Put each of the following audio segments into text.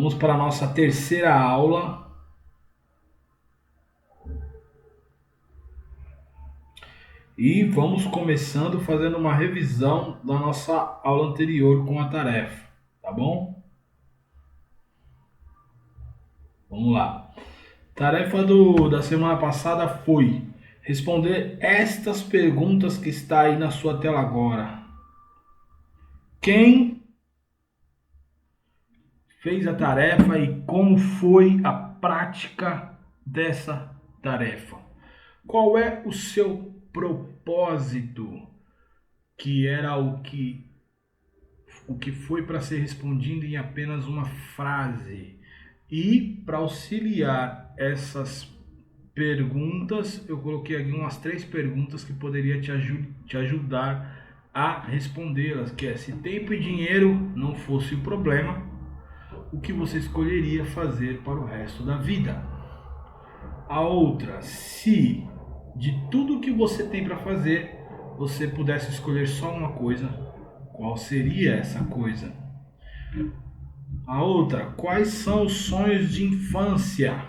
Vamos para a nossa terceira aula. E vamos começando fazendo uma revisão da nossa aula anterior com a tarefa, tá bom? Vamos lá. Tarefa da semana passada foi responder estas perguntas que está aí na sua tela agora. Quem fez a tarefa e como foi a prática dessa tarefa? Qual é o seu propósito? Que era o que foi para ser respondido em apenas uma frase. E para auxiliar essas perguntas, eu coloquei aqui umas 3 perguntas que poderia te ajudar a respondê-las, que é: se tempo e dinheiro não fosse o problema, o que você escolheria fazer para o resto da vida? A outra: se de tudo que você tem para fazer, você pudesse escolher só uma coisa, qual seria essa coisa? A outra: quais são os sonhos de infância?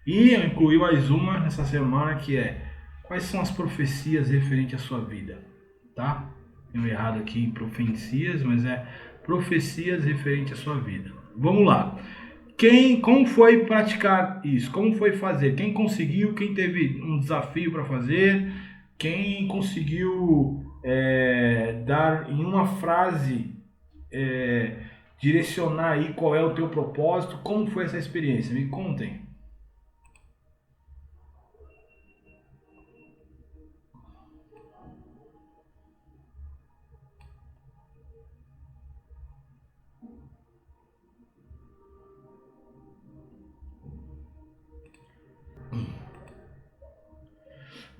E eu incluí mais uma nessa semana, que é: quais são as profecias referentes à sua vida? Tá? Tenho errado aqui em profecias, mas é profecias referentes à sua vida. Vamos lá. Como foi praticar isso? Como foi fazer? Quem conseguiu? Quem teve um desafio para fazer? Quem conseguiu dar em uma frase, direcionar aí qual é o teu propósito? Como foi essa experiência? Me contem.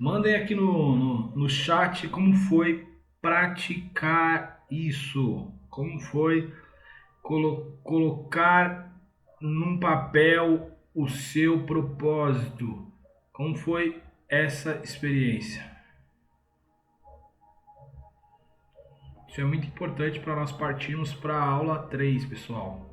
Mandem aqui no chat como foi praticar isso. Como foi colocar num papel o seu propósito. Como foi essa experiência? Isso é muito importante para nós partirmos para a aula 3, pessoal.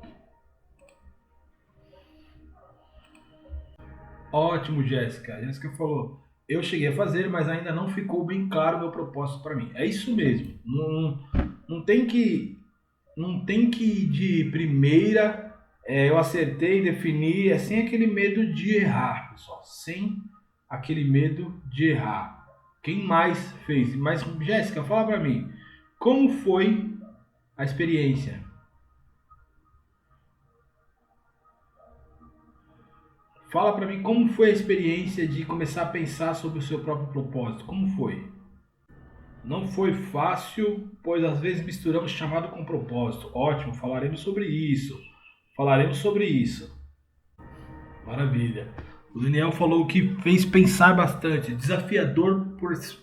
Ótimo, Jéssica. A Jéssica falou: eu cheguei a fazer, mas ainda não ficou bem claro o meu propósito para mim. É isso mesmo. Não tem que de primeira, eu acertei, defini, é sem aquele medo de errar, pessoal. Sem aquele medo de errar. Quem mais fez? Mas, Jéssica, fala para mim, como foi a experiência? Fala para mim como foi a experiência de começar a pensar sobre o seu próprio propósito. Como foi? Não foi fácil, pois às vezes misturamos chamado com propósito. Ótimo, falaremos sobre isso. Falaremos sobre isso. Maravilha. O Daniel falou que fez pensar bastante. Desafiador,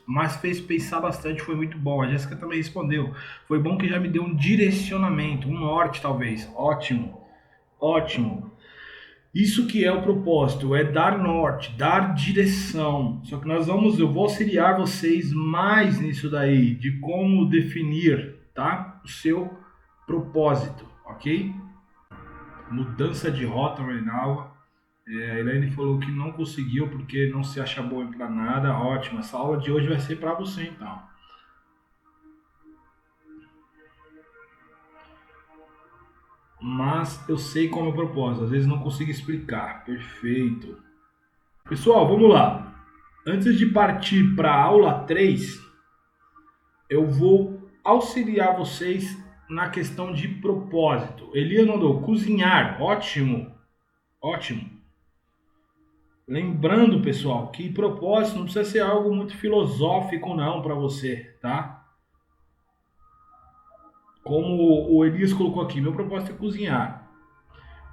mas fez pensar bastante. Foi muito bom. A Jéssica também respondeu. Foi bom que já me deu um direcionamento, um norte talvez. Ótimo. Ótimo. Isso que é o propósito, é dar norte, dar direção. Só que eu vou auxiliar vocês mais nisso daí, de como definir, tá? O seu propósito, ok? Mudança de rota, Reinaldo. A Elaine falou que não conseguiu porque não se acha bom para nada. Ótimo, essa aula de hoje vai ser para você então. Mas eu sei qual é o meu propósito, às vezes não consigo explicar. Perfeito. Pessoal, vamos lá. Antes de partir para a aula 3, eu vou auxiliar vocês na questão de propósito. Elias mandou cozinhar. Ótimo. Ótimo. Lembrando, pessoal, que propósito não precisa ser algo muito filosófico não para você, tá? Como o Elias colocou aqui, meu propósito é cozinhar.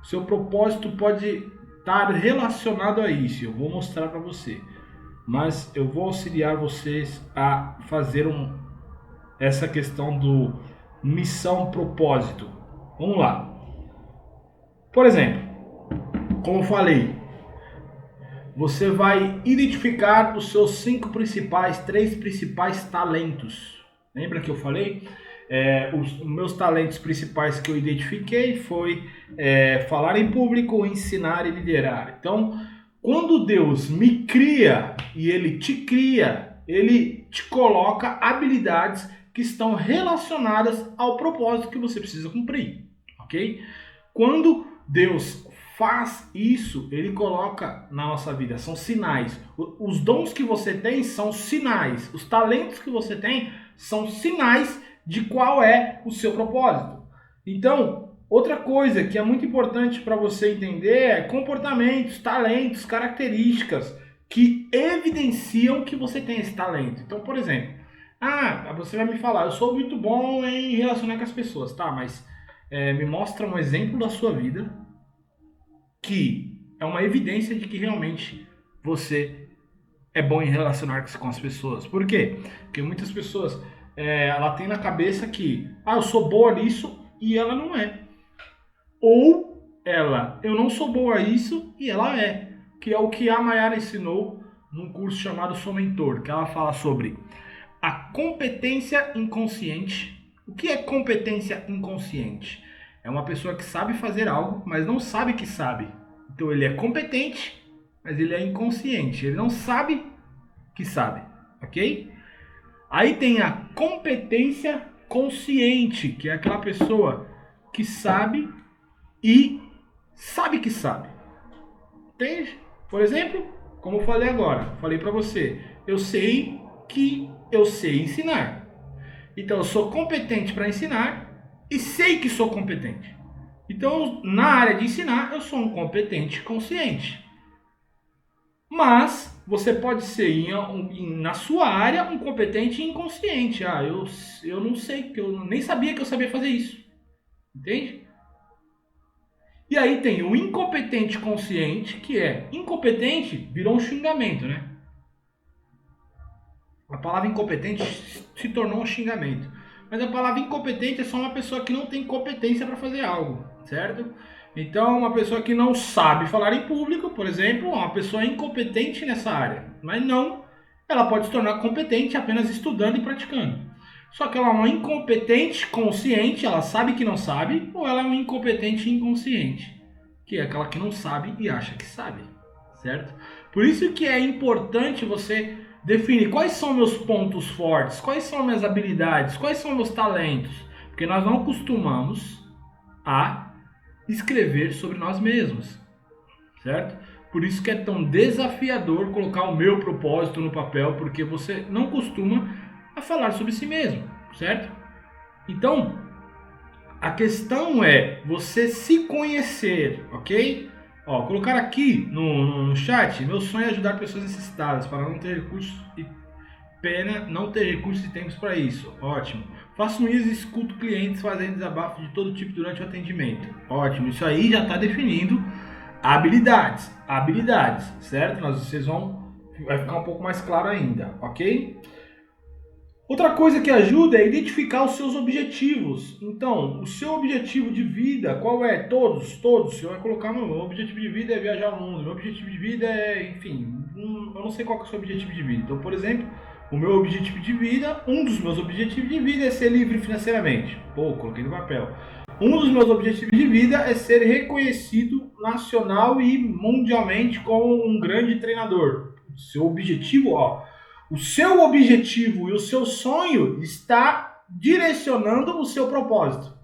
Seu propósito pode estar relacionado a isso, eu vou mostrar para você. Mas eu vou auxiliar vocês a fazer essa questão do missão propósito. Vamos lá. Por exemplo, como eu falei, você vai identificar os seus 3 principais talentos. Lembra que eu falei? Os meus talentos principais que eu identifiquei foi falar em público, ensinar e liderar. Então, quando Deus me cria e Ele te cria, Ele te coloca habilidades que estão relacionadas ao propósito que você precisa cumprir, ok? Quando Deus faz isso, Ele coloca na nossa vida, são sinais. Os dons que você tem são sinais, os talentos que você tem são sinais de qual é o seu propósito. Então, outra coisa que é muito importante para você entender é comportamentos, talentos, características que evidenciam que você tem esse talento. Então, por exemplo, você vai me falar, eu sou muito bom em relacionar com as pessoas, tá? Mas me mostra um exemplo da sua vida que é uma evidência de que realmente você é bom em relacionar com as pessoas. Por quê? Porque muitas pessoas ela tem na cabeça que eu sou boa nisso e ela não é. Ou eu não sou boa nisso e ela é. Que é o que a Mayara ensinou num curso chamado Sou Mentor, que ela fala sobre a competência inconsciente. O que é competência inconsciente? É uma pessoa que sabe fazer algo, mas não sabe que sabe. Então ele é competente, mas ele é inconsciente. Ele não sabe que sabe, ok? Aí tem a competência consciente, que é aquela pessoa que sabe e sabe que sabe. Entende? Por exemplo, como eu falei agora, falei para você, eu sei que eu sei ensinar. Então eu sou competente para ensinar e sei que sou competente. Então, na área de ensinar, eu sou um competente consciente. Mas você pode ser, na sua área, um competente inconsciente. Eu não sei, eu nem sabia que eu sabia fazer isso. Entende? E aí tem o incompetente consciente, que é incompetente, virou um xingamento, né? A palavra incompetente se tornou um xingamento. Mas a palavra incompetente é só uma pessoa que não tem competência para fazer algo, certo? Então, uma pessoa que não sabe falar em público, por exemplo, é uma pessoa incompetente nessa área. Mas não, ela pode se tornar competente apenas estudando e praticando. Só que ela é uma incompetente consciente, ela sabe que não sabe, ou ela é uma incompetente inconsciente, que é aquela que não sabe e acha que sabe, certo? Por isso que é importante você definir quais são meus pontos fortes, quais são minhas habilidades, quais são meus talentos, porque nós não costumamos a escrever sobre nós mesmos, certo? Por isso que é tão desafiador colocar o meu propósito no papel, porque você não costuma a falar sobre si mesmo, certo? Então, a questão é você se conhecer, ok? Colocar aqui no chat, meu sonho é ajudar pessoas necessitadas para não ter recursos e pena não ter recursos e tempos para isso. Ótimo. Faço isso e escuto clientes fazendo desabafo de todo tipo durante o atendimento. Ótimo. Isso aí já está definindo habilidades. Habilidades, certo? Vai ficar um pouco mais claro ainda, ok? Outra coisa que ajuda é identificar os seus objetivos. Então, o seu objetivo de vida, qual é? Todos. Você vai colocar, meu objetivo de vida é viajar o mundo, meu objetivo de vida é, enfim, eu não sei qual que é o seu objetivo de vida. Então, por exemplo, o meu objetivo de vida, um dos meus objetivos de vida é ser livre financeiramente. Coloquei no papel. Um dos meus objetivos de vida é ser reconhecido nacional e mundialmente como um grande treinador. Seu objetivo, o seu objetivo e o seu sonho está direcionando o seu propósito.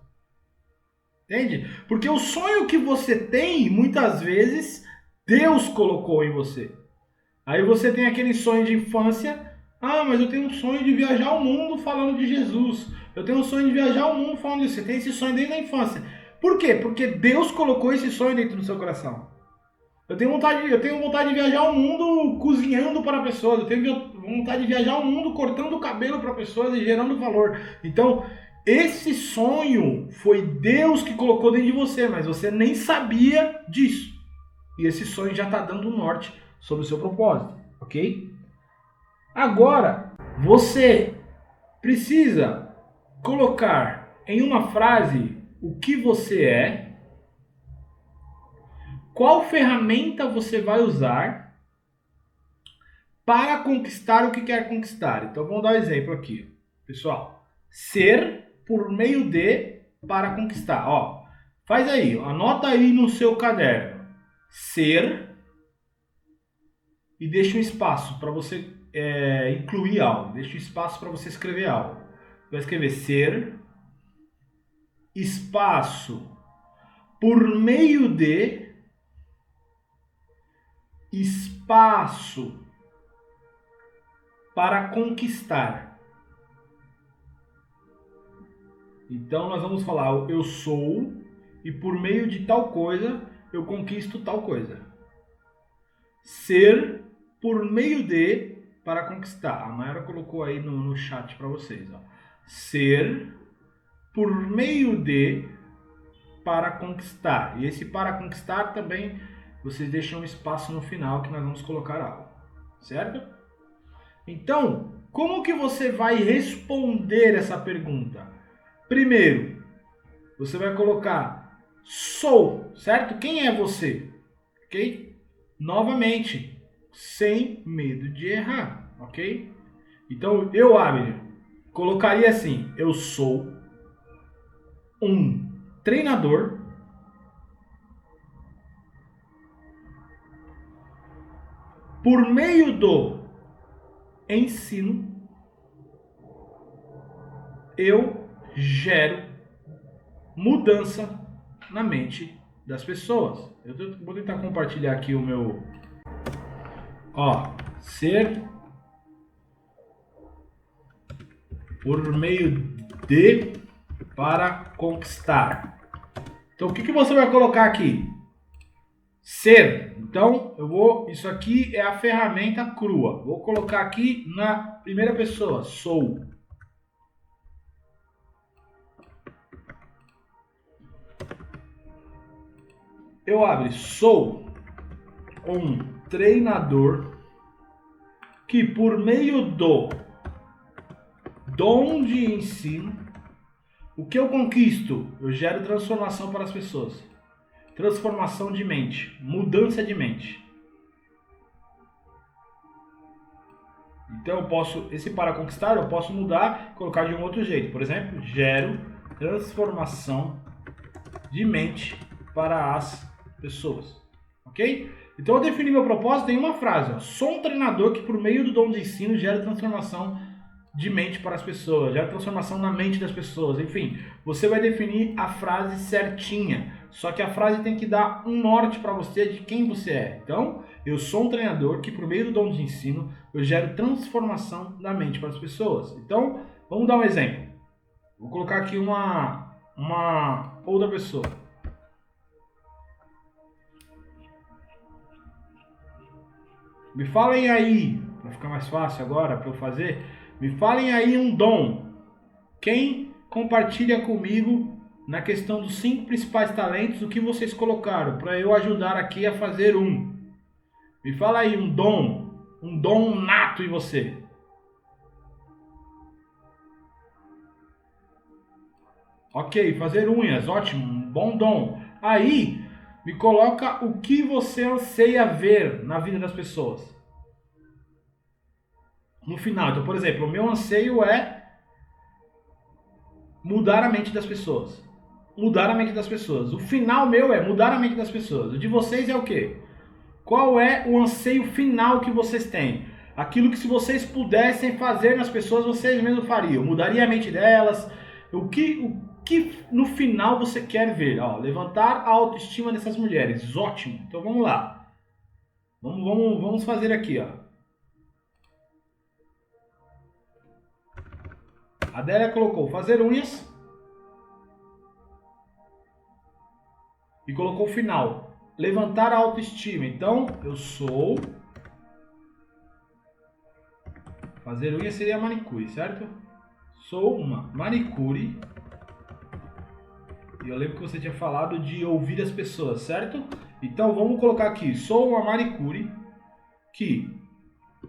Entende? Porque o sonho que você tem, muitas vezes, Deus colocou em você. Aí você tem aquele sonho de infância. Mas eu tenho um sonho de viajar o mundo falando de Jesus. Eu tenho um sonho de viajar o mundo falando disso. Você tem esse sonho desde a infância. Por quê? Porque Deus colocou esse sonho dentro do seu coração. Eu tenho vontade de viajar o mundo cozinhando para pessoas. Eu tenho vontade de viajar o mundo cortando o cabelo para pessoas e gerando valor. Então, esse sonho foi Deus que colocou dentro de você, mas você nem sabia disso. E esse sonho já está dando um norte sobre o seu propósito, ok? Agora, você precisa colocar em uma frase o que você é, qual ferramenta você vai usar para conquistar o que quer conquistar. Então vamos dar um exemplo aqui. Pessoal, ser por meio de, para conquistar. Ó, faz aí, anota aí no seu caderno. Ser e deixa um espaço para você incluir algo. Deixa um espaço para você escrever algo. Vai escrever ser, espaço, por meio de, espaço, para conquistar. Então nós vamos falar eu sou e por meio de tal coisa eu conquisto tal coisa. Ser por meio de para conquistar. A Mayara colocou aí no chat para vocês. Ó. Ser por meio de para conquistar. E esse para conquistar também vocês deixam um espaço no final que nós vamos colocar algo. Certo? Então, como que você vai responder essa pergunta? Primeiro, você vai colocar sou, certo? Quem é você? Ok? Novamente, sem medo de errar, ok? Então, eu, Abner, colocaria assim, eu sou um treinador por meio do ensino, eu gero mudança na mente das pessoas. Eu vou tentar compartilhar aqui o meu... Ó, ser por meio de para conquistar. Então, o que você vai colocar aqui? Ser. Então, isso aqui é a ferramenta crua. Vou colocar aqui na primeira pessoa. Sou. Eu abro. Sou um treinador que por meio do dom de ensino, o que eu conquisto? Eu gero transformação para as pessoas. Transformação de mente, mudança de mente. Então eu posso, esse para conquistar, eu posso mudar, colocar de um outro jeito. Por exemplo, gero transformação de mente para as pessoas. Ok? Então eu defini meu propósito em uma frase. Ó. Sou um treinador que por meio do dom de ensino gera transformação de mente para as pessoas, gera transformação na mente das pessoas. Enfim, você vai definir a frase certinha. Só que a frase tem que dar um norte para você de quem você é. Então, eu sou um treinador que por meio do dom de ensino eu gero transformação da mente para as pessoas. Então, vamos dar um exemplo. Vou colocar aqui uma outra pessoa. Me falem aí, para ficar mais fácil agora para eu fazer, me falem aí um dom. Quem compartilha comigo na questão dos 5 principais talentos, o que vocês colocaram, para eu ajudar aqui a fazer um. Me fala aí um dom nato em você. Ok, fazer unhas, ótimo, um bom dom. Aí, me coloca o que você anseia ver na vida das pessoas. No final, então, por exemplo, o meu anseio é mudar a mente das pessoas. Mudar a mente das pessoas. O final meu é mudar a mente das pessoas. O de vocês é o quê? Qual é o anseio final que vocês têm? Aquilo que se vocês pudessem fazer nas pessoas, vocês mesmos fariam. Mudaria a mente delas. O que no final você quer ver? Ó, levantar a autoestima dessas mulheres. Ótimo. Então vamos lá. Vamos fazer aqui, ó. A Adélia colocou fazer unhas. E colocou o final. Levantar a autoestima. Então, eu sou... Fazer unha seria manicure, certo? Sou uma manicure. E eu lembro que você tinha falado de ouvir as pessoas, certo? Então, vamos colocar aqui. Sou uma manicure que,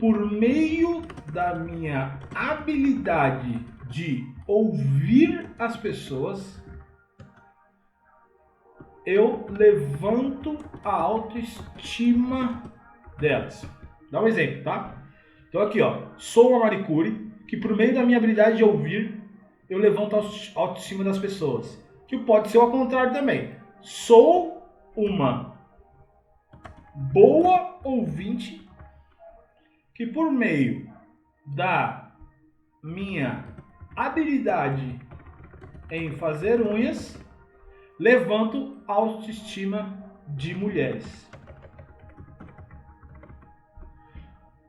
por meio da minha habilidade de ouvir as pessoas, eu levanto a autoestima delas. Dá um exemplo, tá? Então aqui, ó, sou uma manicure que por meio da minha habilidade de ouvir, eu levanto a autoestima das pessoas. Que pode ser ao contrário também. Sou uma boa ouvinte que por meio da minha habilidade em fazer unhas, levanto a autoestima de mulheres.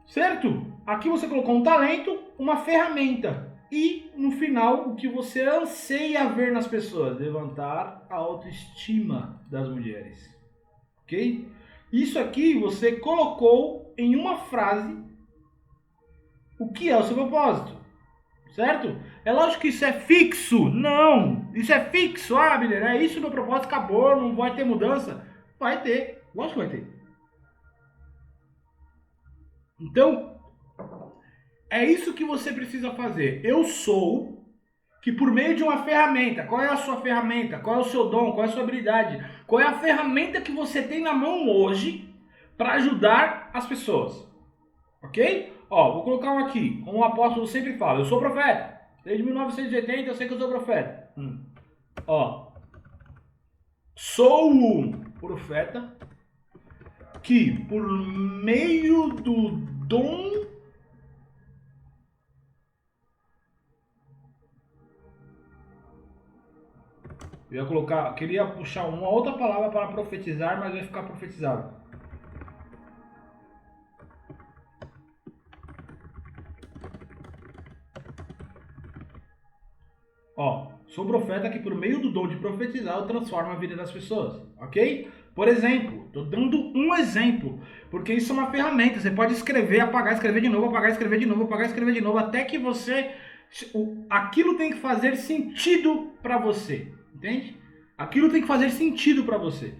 Certo? Aqui você colocou um talento, uma ferramenta. E, no final, o que você anseia ver nas pessoas? Levantar a autoestima das mulheres. Ok? Isso aqui você colocou em uma frase o que é o seu propósito. Certo? É lógico que isso é fixo. Não! Isso é fixo. Ah, Miller, é isso o meu propósito, acabou, não vai ter mudança. Vai ter. Lógico que vai ter. Então, é isso que você precisa fazer. Eu sou que por meio de uma ferramenta, qual é a sua ferramenta? Qual é o seu dom? Qual é a sua habilidade? Qual é a ferramenta que você tem na mão hoje para ajudar as pessoas? Ok? Ó, vou colocar um aqui, como o apóstolo sempre fala, eu sou profeta. Desde 1980 eu sei que eu sou profeta. Ó, sou um profeta que por meio do dom eu ia colocar, queria puxar uma outra palavra para profetizar, mas vai ficar profetizado. Ó, sou profeta que por meio do dom de profetizar eu transformo a vida das pessoas, ok? Por exemplo, estou dando um exemplo, porque isso é uma ferramenta, você pode escrever, apagar, escrever de novo, apagar, escrever de novo, apagar, escrever de novo, até que você, aquilo tem que fazer sentido para você, entende? Aquilo tem que fazer sentido para você.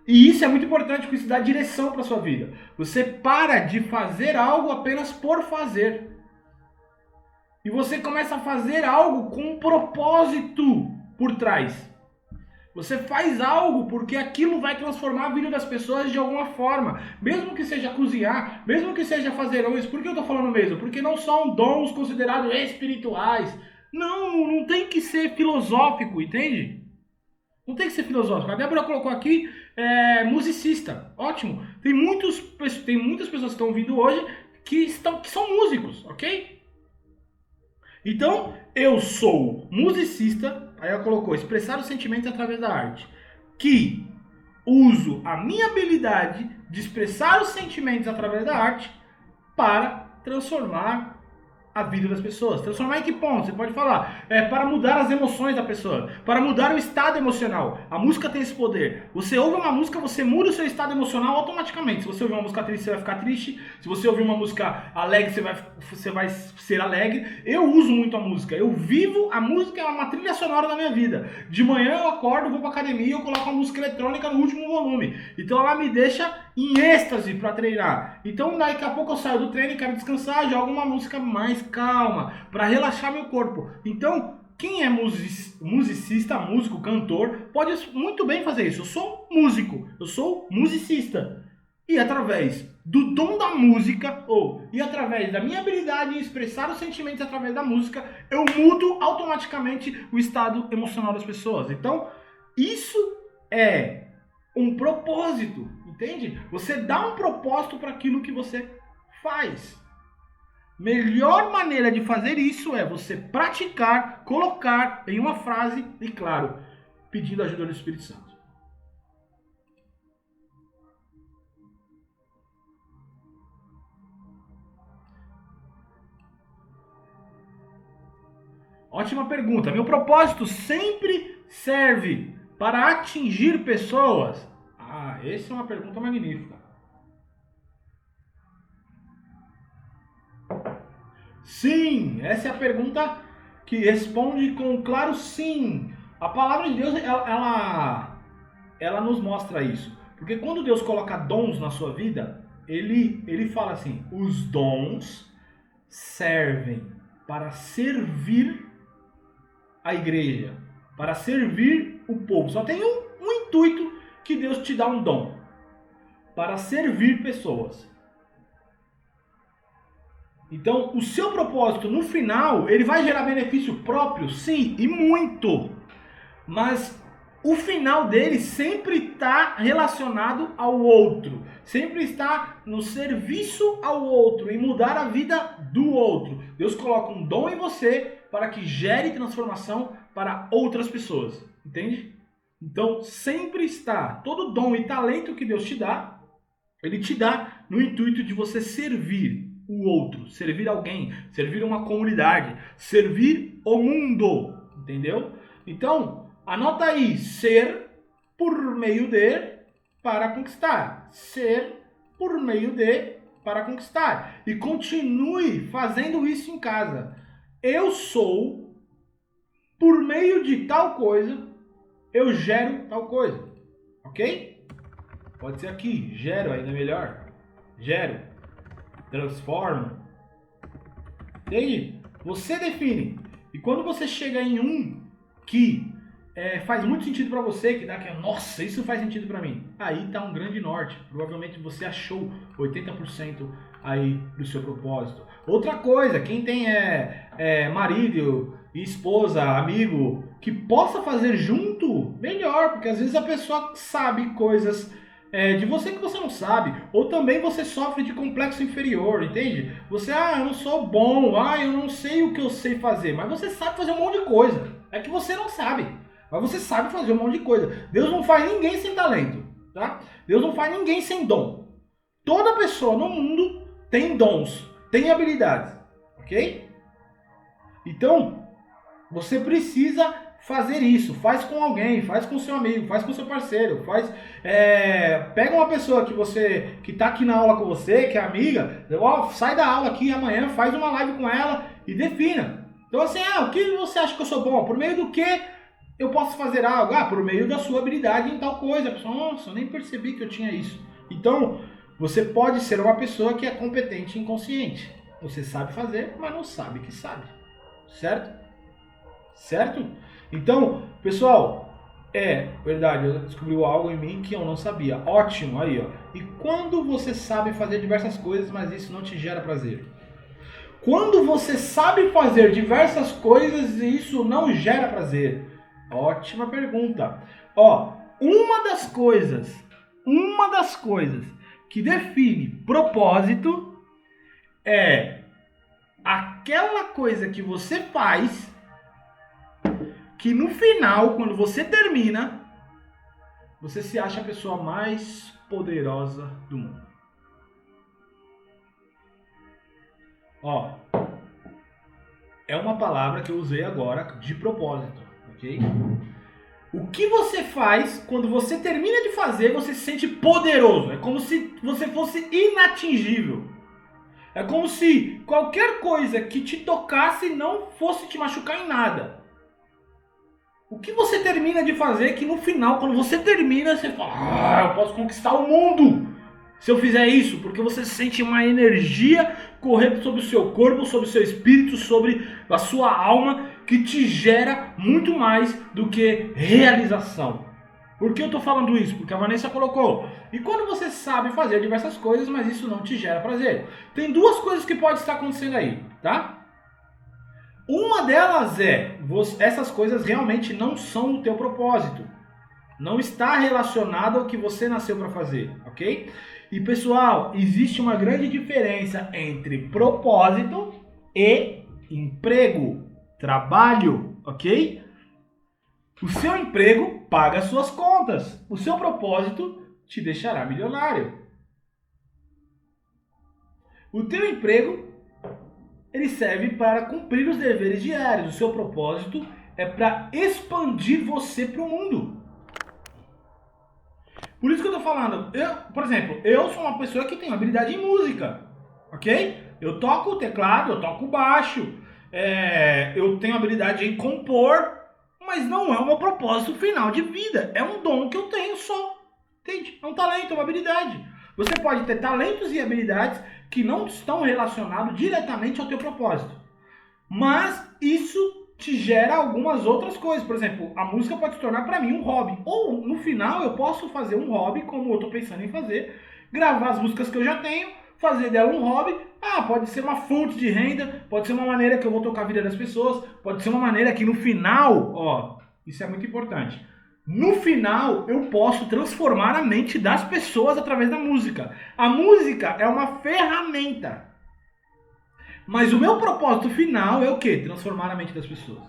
E isso é muito importante, porque isso dá direção para sua vida. Você para de fazer algo apenas por fazer. E você começa a fazer algo com um propósito por trás. Você faz algo porque aquilo vai transformar a vida das pessoas de alguma forma. Mesmo que seja cozinhar, mesmo que seja fazer unhas. Por que eu tô falando mesmo? Porque não são dons considerados espirituais. Não, não tem que ser filosófico, entende? Não tem que ser filosófico. A Débora colocou aqui musicista. Ótimo. Tem muitas pessoas que estão ouvindo hoje que são músicos, ok? Então, eu sou musicista, aí ela colocou, expressar os sentimentos através da arte, que uso a minha habilidade de expressar os sentimentos através da arte para transformar a vida das pessoas. Transformar em que ponto? Você pode falar. Para mudar as emoções da pessoa. Para mudar o estado emocional. A música tem esse poder. Você ouve uma música, você muda o seu estado emocional automaticamente. Se você ouvir uma música triste, você vai ficar triste. Se você ouvir uma música alegre, você vai ser alegre. Eu uso muito a música. Eu vivo a música, é uma trilha sonora da minha vida. De manhã eu acordo, vou pra academia e eu coloco a música eletrônica no último volume. Então ela me deixa em êxtase para treinar. Então daqui a pouco eu saio do treino e quero descansar, jogo uma música mais calma para relaxar meu corpo. Então quem é musicista, músico, cantor, pode muito bem fazer isso. Eu sou músico, eu sou musicista. E através do dom da música, e através da minha habilidade em expressar os sentimentos através da música, eu mudo automaticamente o estado emocional das pessoas. Então, isso é um propósito, entende? Você dá um propósito para aquilo que você faz. Melhor maneira de fazer isso é você praticar, colocar em uma frase e, claro, pedindo a ajuda do Espírito Santo. Ótima pergunta. Meu propósito sempre serve para atingir pessoas? Essa é uma pergunta magnífica. Sim, essa é a pergunta que responde com um claro sim. A palavra de Deus, ela nos mostra isso. Porque quando Deus coloca dons na sua vida, ele fala assim, os dons servem para servir a igreja, para servir o povo. Só tem um intuito que Deus te dá um dom, para servir pessoas. Então, o seu propósito, no final, ele vai gerar benefício próprio? Sim, e muito. Mas o final dele sempre está relacionado ao outro. Sempre está no serviço ao outro, em mudar a vida do outro. Deus coloca um dom em você para que gere transformação para outras pessoas. Entende? Então, sempre está. Todo dom e talento que Deus te dá, Ele te dá no intuito de você servir o outro, servir alguém, servir uma comunidade, servir o mundo, entendeu? Então, anota aí, ser por meio de para conquistar, ser por meio de para conquistar, e continue fazendo isso em casa. Eu sou por meio de tal coisa, eu gero tal coisa, ok? Pode ser aqui, gero ainda melhor, gero. Transforma. Entende? Você define. E quando você chega em um que faz muito sentido para você, que dá aquela, nossa, isso faz sentido para mim. Aí tá um grande norte. Provavelmente você achou 80% aí do seu propósito. Outra coisa, quem tem marido, esposa, amigo, que possa fazer junto, melhor, porque às vezes a pessoa sabe coisas de você que você não sabe, ou também você sofre de complexo inferior, entende? Você, eu não sou bom, eu não sei o que eu sei fazer, mas você sabe fazer um monte de coisa. É que você não sabe, mas você sabe fazer um monte de coisa. Deus não faz ninguém sem talento, tá? Deus não faz ninguém sem dom. Toda pessoa no mundo tem dons, tem habilidades, ok? Então, você precisa fazer isso, faz com alguém, faz com seu amigo, faz com seu parceiro, pega uma pessoa que tá aqui na aula com você, que é amiga, sai da aula aqui amanhã, faz uma live com ela e defina. Então assim, o que você acha que eu sou bom? Por meio do que eu posso fazer algo? Por meio da sua habilidade em tal coisa. A pessoa, nossa, eu nem percebi que eu tinha isso. Então, você pode ser uma pessoa que é competente e inconsciente. Você sabe fazer, mas não sabe que sabe. Certo? Certo? Então, pessoal, verdade, eu descobri algo em mim que eu não sabia. Ótimo, aí, ó. E quando você sabe fazer diversas coisas, mas isso não te gera prazer? Quando você sabe fazer diversas coisas e isso não gera prazer? Ótima pergunta. Uma das coisas que define propósito é aquela coisa que você faz que no final, quando você termina, você se acha a pessoa mais poderosa do mundo. É uma palavra que eu usei agora de propósito, ok? O que você faz quando você termina de fazer, você se sente poderoso. É como se você fosse inatingível. É como se qualquer coisa que te tocasse não fosse te machucar em nada. O que você termina de fazer que no final, quando você termina, você fala, eu posso conquistar o mundo se eu fizer isso, porque você sente uma energia correr sobre o seu corpo, sobre o seu espírito, sobre a sua alma, que te gera muito mais do que realização. Por que eu estou falando isso? Porque a Vanessa colocou. E quando você sabe fazer diversas coisas, mas isso não te gera prazer? Tem duas coisas que podem estar acontecendo aí, tá? Uma delas essas coisas realmente não são o teu propósito. Não está relacionado ao que você nasceu para fazer, ok? E pessoal, existe uma grande diferença entre propósito e emprego, trabalho, ok? O seu emprego paga as suas contas. O seu propósito te deixará milionário. O teu emprego ele serve para cumprir os deveres diários. O seu propósito é para expandir você para o mundo. Por isso que eu estou falando. Por exemplo, eu sou uma pessoa que tem habilidade em música. Ok? Eu toco o teclado, eu toco o baixo. Eu tenho habilidade em compor. Mas não é o meu propósito final de vida. É um dom que eu tenho só. Entende? É um talento, é uma habilidade. Você pode ter talentos e habilidades que não estão relacionados diretamente ao teu propósito. Mas isso te gera algumas outras coisas. Por exemplo, a música pode se tornar para mim um hobby. Ou no final eu posso fazer um hobby, como eu estou pensando em fazer, gravar as músicas que eu já tenho, fazer dela um hobby. Pode ser uma fonte de renda, pode ser uma maneira que eu vou tocar a vida das pessoas, pode ser uma maneira que no final, isso é muito importante. No final, eu posso transformar a mente das pessoas através da música. A música é uma ferramenta. Mas o meu propósito final é o quê? Transformar a mente das pessoas.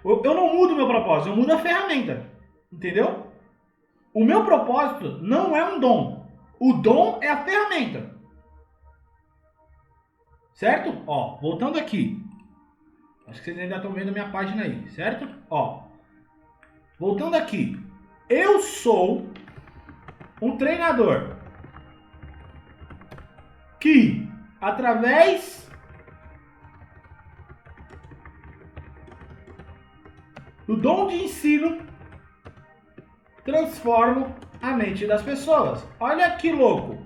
Eu não mudo o meu propósito, eu mudo a ferramenta. Entendeu? O meu propósito não é um dom. O dom é a ferramenta. Certo? Voltando aqui. Acho que vocês ainda estão vendo a minha página aí, certo? Voltando aqui. Eu sou um treinador que, através do dom de ensino, transformo a mente das pessoas. Olha que louco.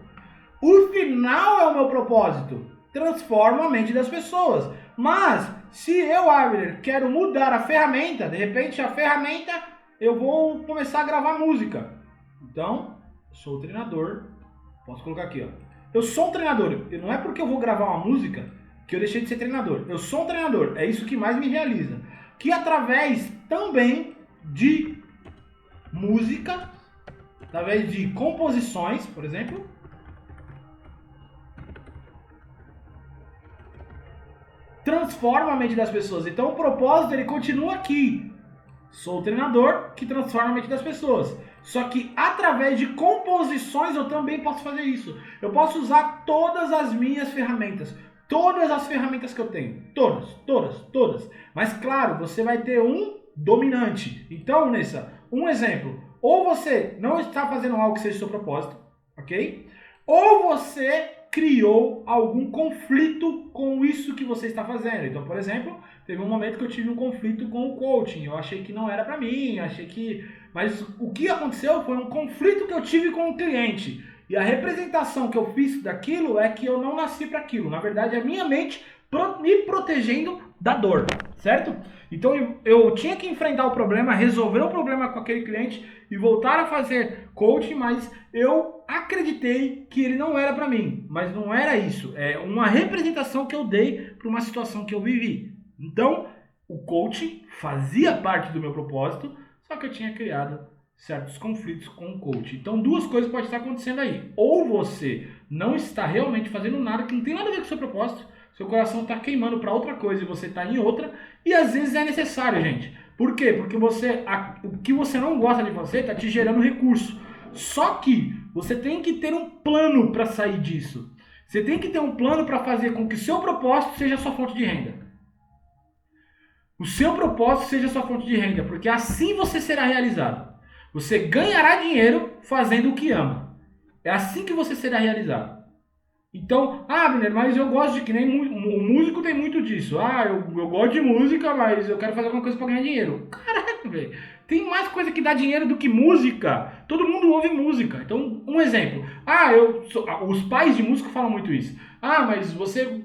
O final é o meu propósito. Transformo a mente das pessoas. Mas, se eu, Abner, quero mudar a ferramenta, de repente a ferramenta, eu vou começar a gravar música. Então, eu sou treinador. Posso colocar aqui, Eu sou um treinador. Não é porque eu vou gravar uma música que eu deixei de ser treinador. Eu sou um treinador. É isso que mais me realiza. Que através também de música, através de composições, por exemplo, transforma a mente das pessoas. Então o propósito ele continua aqui. Sou o treinador que transforma a mente das pessoas. Só que através de composições eu também posso fazer isso. Eu posso usar todas as minhas ferramentas. Todas as ferramentas que eu tenho. Todas. Mas claro, você vai ter um dominante. Então, Nessa, um exemplo. Ou você não está fazendo algo que seja o seu propósito, ok? Ou você criou algum conflito com isso que você está fazendo. Então, por exemplo, teve um momento que eu tive um conflito com o coaching. Eu achei que não era para mim, mas o que aconteceu foi um conflito que eu tive com o cliente. E a representação que eu fiz daquilo é que eu não nasci para aquilo. Na verdade, é a minha mente me protegendo da dor, certo? Então eu tinha que enfrentar o problema, resolver o problema com aquele cliente e voltar a fazer coaching, mas eu acreditei que ele não era para mim. Mas não era isso, é uma representação que eu dei para uma situação que eu vivi. Então, o coaching fazia parte do meu propósito, só que eu tinha criado certos conflitos com o coach. Então, duas coisas podem estar acontecendo aí. Ou você não está realmente fazendo nada que não tem nada a ver com o seu propósito, seu coração está queimando para outra coisa e você está em outra, e às vezes é necessário, gente. Por quê? Porque o que você não gosta de fazer está te gerando recurso. Só que você tem que ter um plano para sair disso. Você tem que ter um plano para fazer com que o seu propósito seja a sua fonte de renda. O seu propósito seja a sua fonte de renda, porque assim você será realizado. Você ganhará dinheiro fazendo o que ama. É assim que você será realizado. Então, Abner, mas eu gosto de que nem o músico tem muito disso. Eu gosto de música, mas eu quero fazer alguma coisa para ganhar dinheiro. Caraca, velho. Tem mais coisa que dá dinheiro do que música. Todo mundo ouve música. Então, um exemplo. Os pais de música falam muito isso. Mas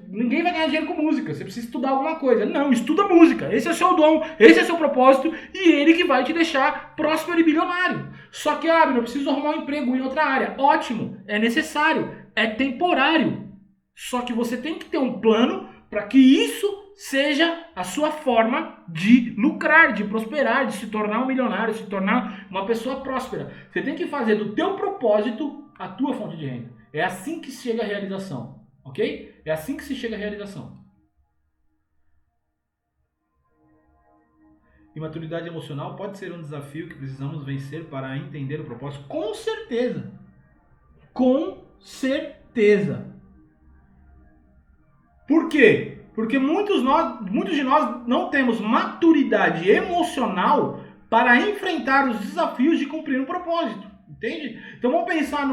ninguém vai ganhar dinheiro com música. Você precisa estudar alguma coisa. Não, estuda música. Esse é o seu dom, esse é o seu propósito e ele que vai te deixar próspero e bilionário. Só que, eu preciso arrumar um emprego em outra área. Ótimo, é necessário, é temporário. Só que você tem que ter um plano para que isso seja a sua forma de lucrar, de prosperar, de se tornar um milionário, de se tornar uma pessoa próspera. Você tem que fazer do teu propósito a tua fonte de renda. É assim que chega a realização, ok? É assim que se chega à realização. Imaturidade emocional pode ser um desafio que precisamos vencer para entender o propósito? Com certeza. Com certeza. Por quê? Porque muitos de nós não temos maturidade emocional para enfrentar os desafios de cumprir um propósito. Entende? Então vamos pensar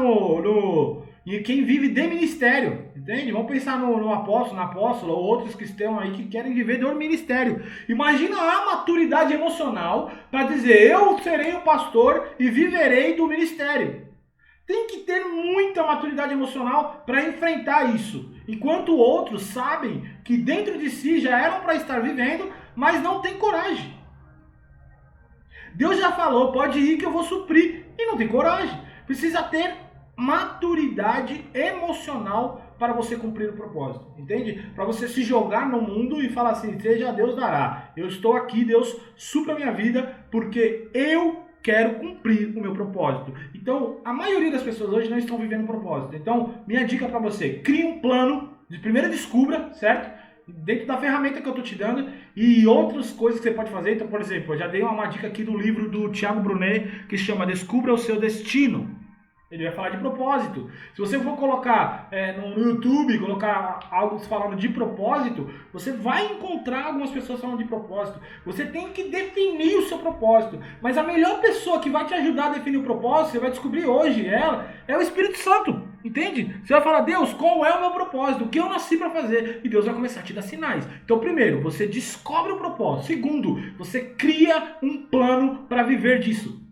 em quem vive de ministério. Entende? Vamos pensar no apóstolo, na apóstola ou outros que estão aí que querem viver do ministério. Imagina a maturidade emocional para dizer: eu serei o pastor e viverei do ministério. Tem que ter muita maturidade emocional para enfrentar isso. Enquanto outros sabem que dentro de si já eram para estar vivendo, mas não tem coragem. Deus já falou, pode ir que eu vou suprir, e não tem coragem. Precisa ter maturidade emocional para você cumprir o propósito, entende? Para você se jogar no mundo e falar assim, seja Deus dará. Eu estou aqui, Deus supra a minha vida, porque eu quero cumprir o meu propósito. Então, a maioria das pessoas hoje não estão vivendo o propósito. Então, minha dica para você, crie um plano, primeiro descubra, certo? Dentro da ferramenta que eu estou te dando e outras coisas que você pode fazer. Então, por exemplo, eu já dei uma dica aqui do livro do Thiago Brunet, que se chama Descubra o Seu Destino. Ele vai falar de propósito. Se você for colocar no YouTube, colocar algo falando de propósito, você vai encontrar algumas pessoas falando de propósito. Você tem que definir o seu propósito. Mas a melhor pessoa que vai te ajudar a definir o propósito, você vai descobrir hoje, ela é o Espírito Santo. Entende? Você vai falar, Deus, qual é o meu propósito? O que eu nasci para fazer? E Deus vai começar a te dar sinais. Então, primeiro, você descobre o propósito. Segundo, você cria um plano para viver disso.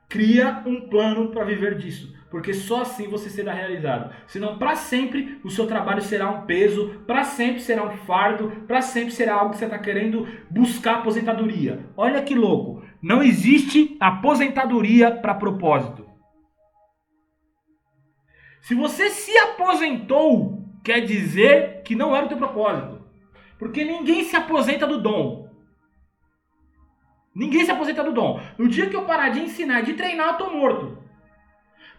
Cria um plano para viver disso, porque só assim você será realizado. Senão, para sempre, o seu trabalho será um peso, para sempre será um fardo, para sempre será algo que você está querendo buscar aposentadoria. Olha que louco, não existe aposentadoria para propósito. Se você se aposentou, quer dizer que não era o teu propósito, porque ninguém se aposenta do dom. Ninguém se aposenta do dom. No dia que eu parar de ensinar e de treinar, eu estou morto.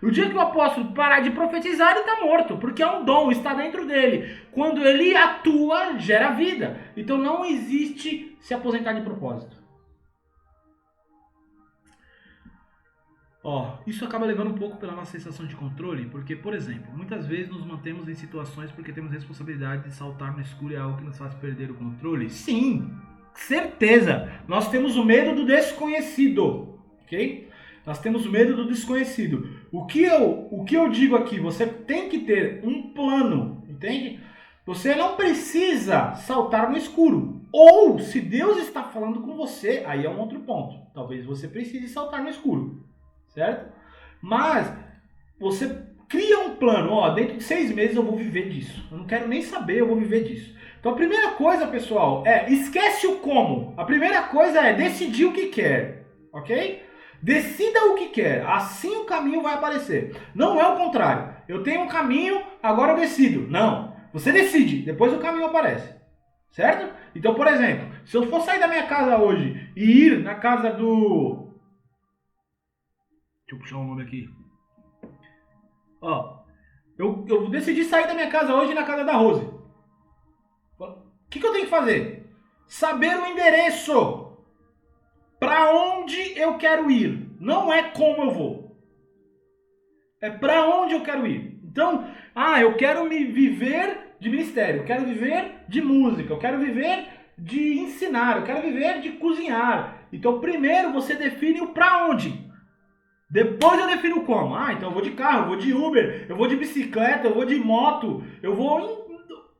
No dia que o apóstolo parar de profetizar, ele está morto. Porque é um dom, está dentro dele. Quando ele atua, gera vida. Então não existe se aposentar de propósito. Isso acaba levando um pouco pela nossa sensação de controle. Porque, por exemplo, muitas vezes nos mantemos em situações porque temos responsabilidade de saltar no escuro e é algo que nos faz perder o controle. Sim! Certeza, nós temos o medo do desconhecido, ok? Nós temos medo do desconhecido. O que eu digo aqui, você tem que ter um plano, entende? Você não precisa saltar no escuro. Ou, se Deus está falando com você, aí é um outro ponto. Talvez você precise saltar no escuro, certo? Mas, você cria um plano, dentro de 6 meses eu vou viver disso. Eu não quero nem saber, eu vou viver disso. Então a primeira coisa, pessoal, esquece o como. A primeira coisa é decidir o que quer, ok? Decida o que quer, assim o caminho vai aparecer. Não é o contrário. Eu tenho um caminho, agora eu decido. Não, você decide, depois o caminho aparece, certo? Então, por exemplo, se eu for sair da minha casa hoje e ir na casa do... Deixa eu puxar um nome aqui. Eu decidi sair da minha casa hoje e ir na casa da Rose. O que eu tenho que fazer? Saber o endereço. Para onde eu quero ir. Não é como eu vou. É para onde eu quero ir. Então, eu quero me viver de ministério. Eu quero viver de música. Eu quero viver de ensinar. Eu quero viver de cozinhar. Então, primeiro você define o para onde. Depois eu defino o como. Então eu vou de carro, eu vou de Uber, eu vou de bicicleta, eu vou de moto, eu vou...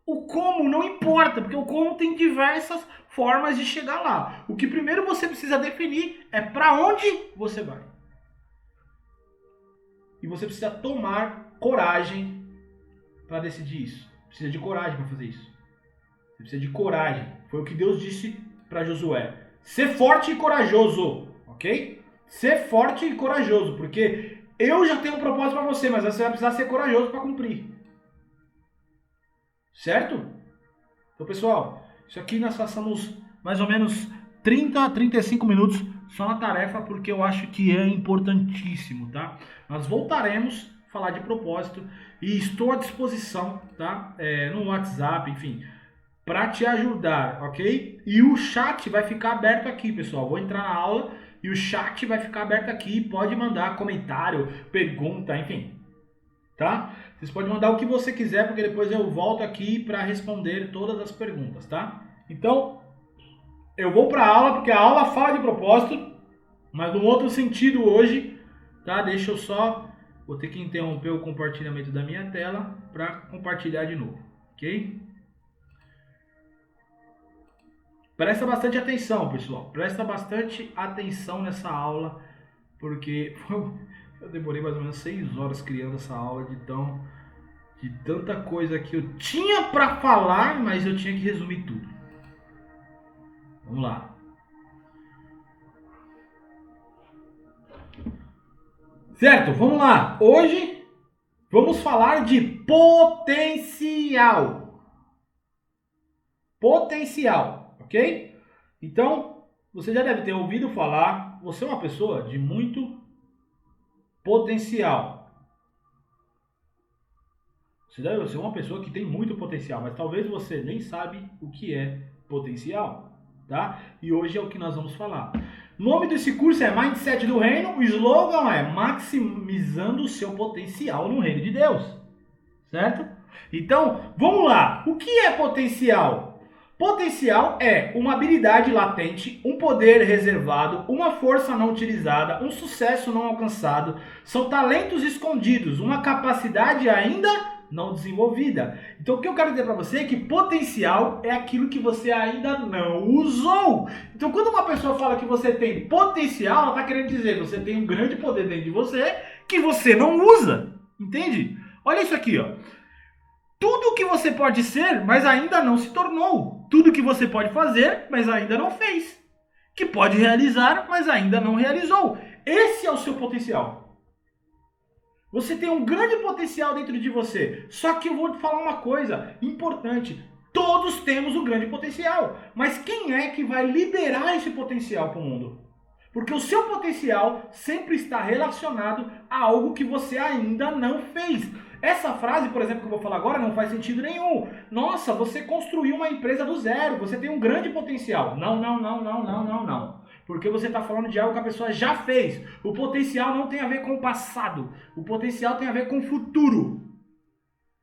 O como não importa, porque o como tem diversas formas de chegar lá. O que primeiro você precisa definir é para onde você vai. E você precisa tomar coragem para decidir isso. Precisa de coragem para fazer isso. Você precisa de coragem. Foi o que Deus disse para Josué. Ser forte e corajoso, ok? Ser forte e corajoso, porque eu já tenho um propósito para você, mas você vai precisar ser corajoso para cumprir. Certo? Então, pessoal, isso aqui nós passamos mais ou menos 30 a 35 minutos só na tarefa, porque eu acho que é importantíssimo, tá? Nós voltaremos a falar de propósito e estou à disposição, tá? No WhatsApp, enfim, para te ajudar, ok? E o chat vai ficar aberto aqui, pessoal. Vou entrar na aula e o chat vai ficar aberto aqui. Pode mandar comentário, pergunta, enfim, tá? Vocês podem mandar o que você quiser, porque depois eu volto aqui para responder todas as perguntas, tá? Então, eu vou para a aula, porque a aula fala de propósito, mas num outro sentido hoje, tá? Deixa eu só... Vou ter que interromper o compartilhamento da minha tela para compartilhar de novo, ok? Presta bastante atenção, pessoal. Presta bastante atenção nessa aula, porque eu demorei mais ou menos 6 horas criando essa aula de tanta coisa que eu tinha para falar, mas eu tinha que resumir tudo. Vamos lá. Certo, vamos lá. Hoje Vamos falar de potencial. Potencial, ok? Então, você já deve ter ouvido falar, você é uma pessoa de muito potencial. Você deve ser uma pessoa que tem muito potencial, mas talvez você nem sabe o que é potencial, tá? E hoje é o que nós vamos falar. O nome desse curso é Mindset do Reino, o slogan é maximizando o seu potencial no reino de Deus, certo? Então, vamos lá. O que é potencial? Potencial é uma habilidade latente, um poder reservado, uma força não utilizada, um sucesso não alcançado, são talentos escondidos, uma capacidade ainda não desenvolvida. Então o que eu quero dizer para você é que potencial é aquilo que você ainda não usou. Então quando uma pessoa fala que você tem potencial, ela está querendo dizer que você tem um grande poder dentro de você que você não usa. Entende? Olha isso aqui, ó. Tudo que você pode ser, mas ainda não se tornou. Tudo que você pode fazer, mas ainda não fez. Que pode realizar, mas ainda não realizou. Esse é o seu potencial. Você tem um grande potencial dentro de você. Só que eu vou te falar uma coisa importante. Todos temos um grande potencial. Mas quem é que vai liberar esse potencial para o mundo? Porque o seu potencial sempre está relacionado a algo que você ainda não fez. Essa frase, por exemplo, que eu vou falar agora, não faz sentido nenhum. Nossa, você construiu uma empresa do zero, você tem um grande potencial. Não. Porque você está falando de algo que a pessoa já fez. O potencial não tem a ver com o passado. O potencial tem a ver com o futuro.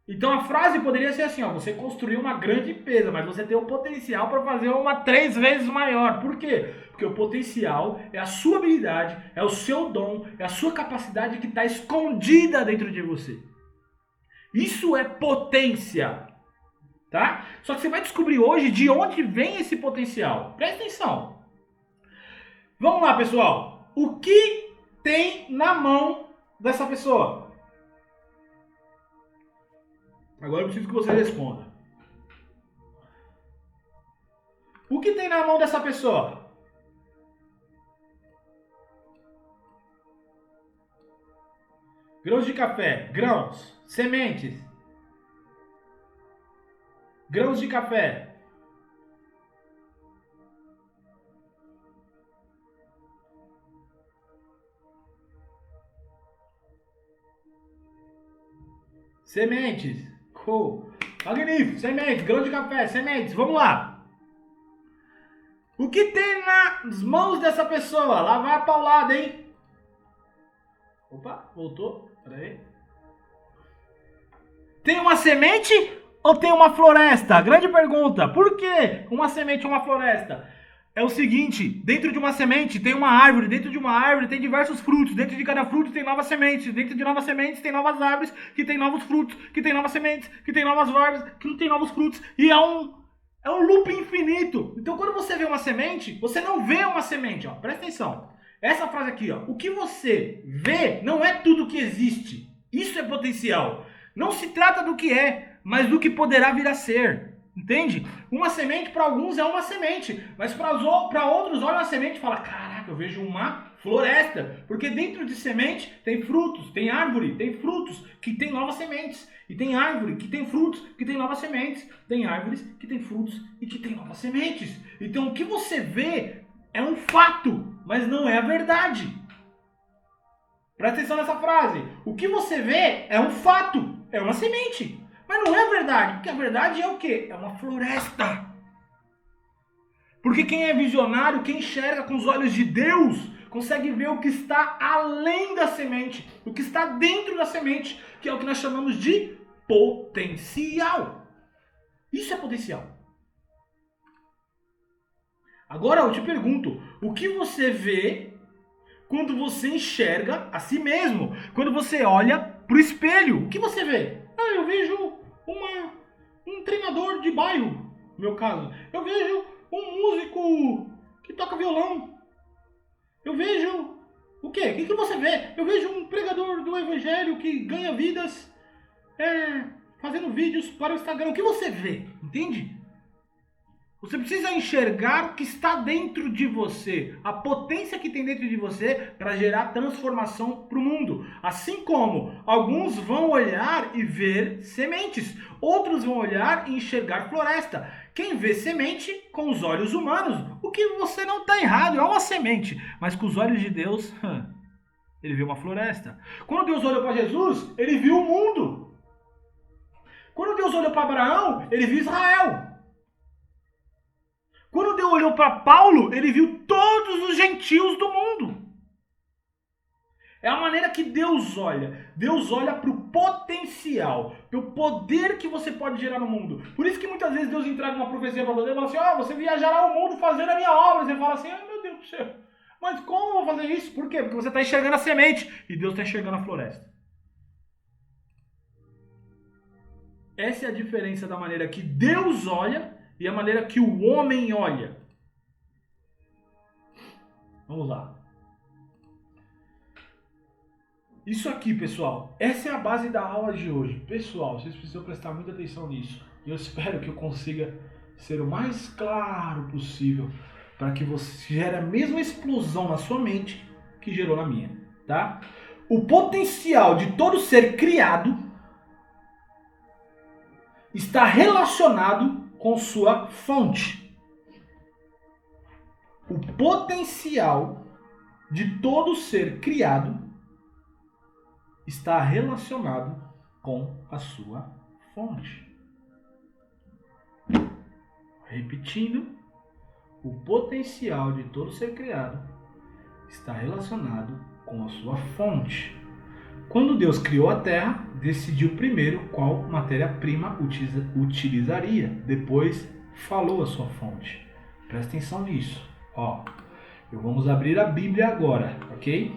Então a frase poderia ser assim, ó, você construiu uma grande empresa, mas você tem o potencial para fazer uma 3 vezes maior. Por quê? Porque o potencial é a sua habilidade, é o seu dom, é a sua capacidade que está escondida dentro de você. Isso é potência, tá? Só que você vai descobrir hoje de onde vem esse potencial. Presta atenção. Vamos lá, pessoal. O que tem na mão dessa pessoa? Agora eu preciso que você responda. O que tem na mão dessa pessoa? Grãos de café, grãos, sementes. Grãos de café. Sementes. Cool. Magnífico. Sementes, grão de café, sementes. Vamos lá. O que tem nas mãos dessa pessoa? Lá vai a paulada, hein? Opa, voltou. Pera aí. Tem uma semente ou tem uma floresta? Grande pergunta. Por que uma semente ou uma floresta? É o seguinte, dentro de uma semente tem uma árvore, dentro de uma árvore tem diversos frutos, dentro de cada fruto tem novas sementes, dentro de novas sementes tem novas árvores, que tem novos frutos, que tem novas sementes, que tem novas árvores, que tem novos frutos, e é um loop infinito. Então quando você vê uma semente, você não vê uma semente, ó, presta atenção. Essa frase aqui, ó, o que você vê não é tudo que existe, isso é potencial. Não se trata do que é, mas do que poderá vir a ser. Entende? Uma semente para alguns é uma semente, mas para outros olham a semente e falam, caraca, eu vejo uma floresta, porque dentro de semente tem frutos, tem árvore, tem frutos que tem novas sementes, e tem árvore que tem frutos que tem novas sementes, tem árvores que tem frutos e que tem novas sementes. Então o que você vê é um fato, mas não é a verdade. Presta atenção nessa frase. O que você vê é um fato, é uma semente. Mas não é a verdade, porque a verdade é o quê? É uma floresta. Porque quem é visionário, quem enxerga com os olhos de Deus, consegue ver o que está além da semente, o que está dentro da semente, que é o que nós chamamos de potencial. Isso é potencial. Agora eu te pergunto, o que você vê quando você enxerga a si mesmo? Quando você olha para o espelho, o que você vê? Ah, eu vejo um treinador de bairro, no meu caso. Eu vejo um músico que toca violão. Eu vejo o quê? O que você vê? Eu vejo um pregador do evangelho que ganha vidas fazendo vídeos para o Instagram. O que você vê? Entende? Você precisa enxergar o que está dentro de você, a potência que tem dentro de você para gerar transformação para o mundo. Assim como alguns vão olhar e ver sementes, outros vão olhar e enxergar floresta. Quem vê semente com os olhos humanos, o que você não está errado, é uma semente, mas com os olhos de Deus, ele viu uma floresta. Quando Deus olhou para Jesus, ele viu o mundo. Quando Deus olhou para Abraão, ele viu Israel. Quando Deus olhou para Paulo, ele viu todos os gentios do mundo. É a maneira que Deus olha. Deus olha para o potencial, para o poder que você pode gerar no mundo. Por isso que muitas vezes Deus entrega uma profecia para você e fala assim, você viajará o mundo fazendo a minha obra. Você fala assim, meu Deus do céu, mas como eu vou fazer isso? Por quê? Porque você está enxergando a semente e Deus está enxergando a floresta. Essa é a diferença da maneira que Deus olha e a maneira que o homem olha. Vamos lá. Isso aqui, pessoal, essa é a base da aula de hoje. Pessoal, vocês precisam prestar muita atenção nisso. E eu espero que eu consiga ser o mais claro possível para que você gere a mesma explosão na sua mente que gerou na minha, tá? O potencial de todo ser criado está relacionado com sua fonte. O potencial de todo ser criado está relacionado com a sua fonte. Repetindo, o potencial de todo ser criado está relacionado com a sua fonte. Quando Deus criou a Terra, decidiu primeiro qual matéria-prima utilizaria. Depois falou a sua fonte. Presta atenção nisso. Vamos abrir a Bíblia agora, ok?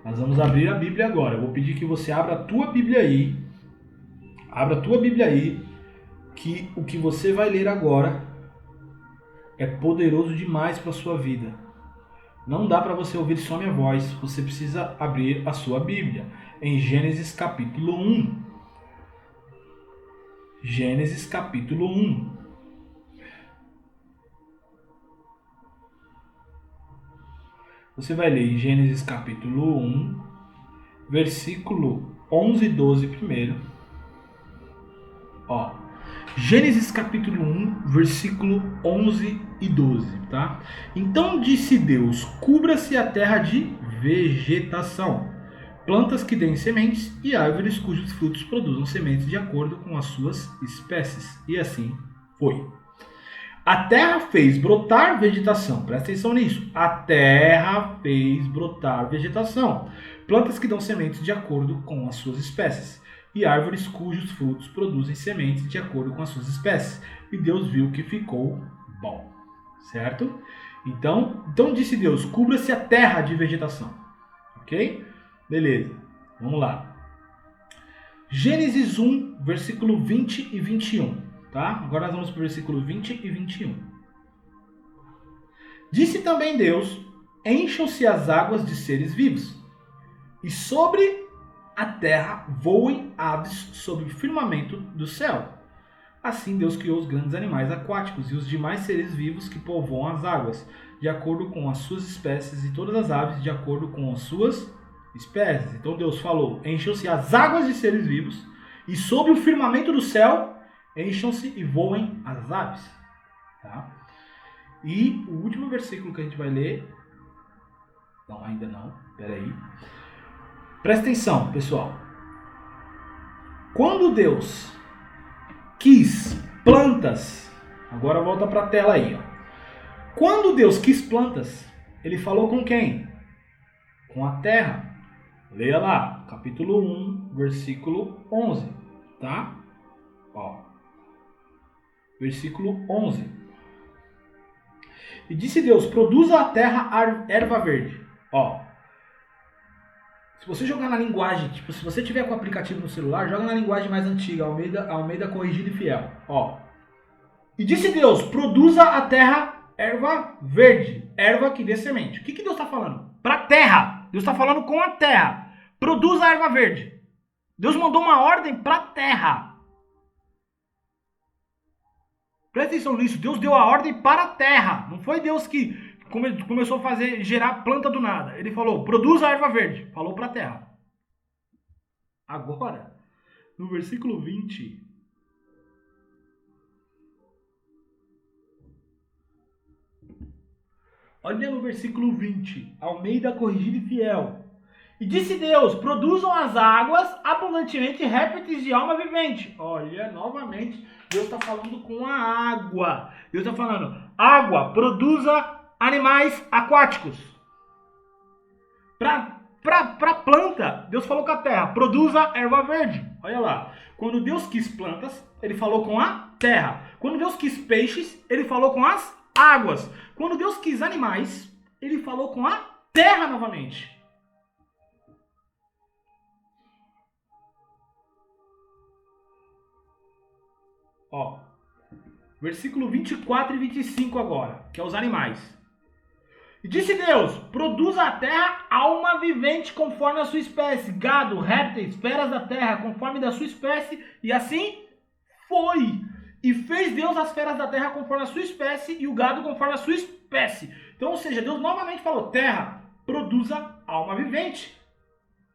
Nós vamos abrir a Bíblia agora. Eu vou pedir que você abra a tua Bíblia aí. Abra a tua Bíblia aí, que o que você vai ler agora é poderoso demais para a sua vida. Não dá para você ouvir só minha voz. Você precisa abrir a sua Bíblia. Em Gênesis capítulo 1. Gênesis capítulo 1. Você vai ler Gênesis capítulo 1, versículo 11 e 12 primeiro. Gênesis capítulo 1, versículo 11 e 12, tá? Então disse Deus, cubra-se a terra de vegetação, plantas que deem sementes e árvores cujos frutos produzam sementes de acordo com as suas espécies. E assim foi. A terra fez brotar vegetação. Presta atenção nisso. A terra fez brotar vegetação. Plantas que dão sementes de acordo com as suas espécies. E árvores cujos frutos produzem sementes de acordo com as suas espécies. E Deus viu que ficou bom. Certo? Então disse Deus, cubra-se a terra de vegetação. Ok? Beleza. Vamos lá. Gênesis 1, versículo 20 e 21. Tá? Agora nós vamos para o versículo 20 e 21. Disse também Deus, encham-se as águas de seres vivos, e sobre a terra voem aves sobre o firmamento do céu. Assim Deus criou os grandes animais aquáticos e os demais seres vivos que povoam as águas, de acordo com as suas espécies, e todas as aves de acordo com as suas espécies. Então Deus falou, encham-se as águas de seres vivos, e sobre o firmamento do céu encham-se e voem as aves. Tá? E o último versículo que a gente vai ler... Não, ainda não. Peraí. Presta atenção, pessoal. Quando Deus quis plantas... Agora volta para a tela aí. Quando Deus quis plantas, Ele falou com quem? Com a terra. Leia lá. Capítulo 1, versículo 11. Tá? Versículo 11. E disse Deus, produza a terra erva verde. Se você jogar na linguagem, se você tiver com o aplicativo no celular, joga na linguagem mais antiga, Almeida Corrigida e Fiel. E disse Deus, produza a terra erva verde, erva que dê semente. O que Deus está falando? Para a terra. Deus está falando com a terra. Produza a erva verde. Deus mandou uma ordem para a terra. Presta atenção nisso. Deus deu a ordem para a terra. Não foi Deus que começou a gerar planta do nada. Ele falou, produza a erva verde. Falou para a terra. Agora, no versículo 20... Olha no versículo 20. Almeida Corrigida e Fiel. E disse Deus, produzam as águas abundantemente répteis de alma vivente. Olha, novamente, Deus está falando com a água. Deus está falando, água, produza animais aquáticos. Para planta, Deus falou com a terra, produza erva verde. Olha lá, quando Deus quis plantas, ele falou com a terra. Quando Deus quis peixes, ele falou com as águas. Quando Deus quis animais, ele falou com a terra novamente. Ó, versículo 24 e 25 agora, que é os animais. E disse Deus, produza a terra alma vivente conforme a sua espécie, gado, répteis, feras da terra, conforme da sua espécie, e assim foi. E fez Deus as feras da terra conforme a sua espécie, e o gado conforme a sua espécie. Então, ou seja, Deus novamente falou, terra, produza alma vivente.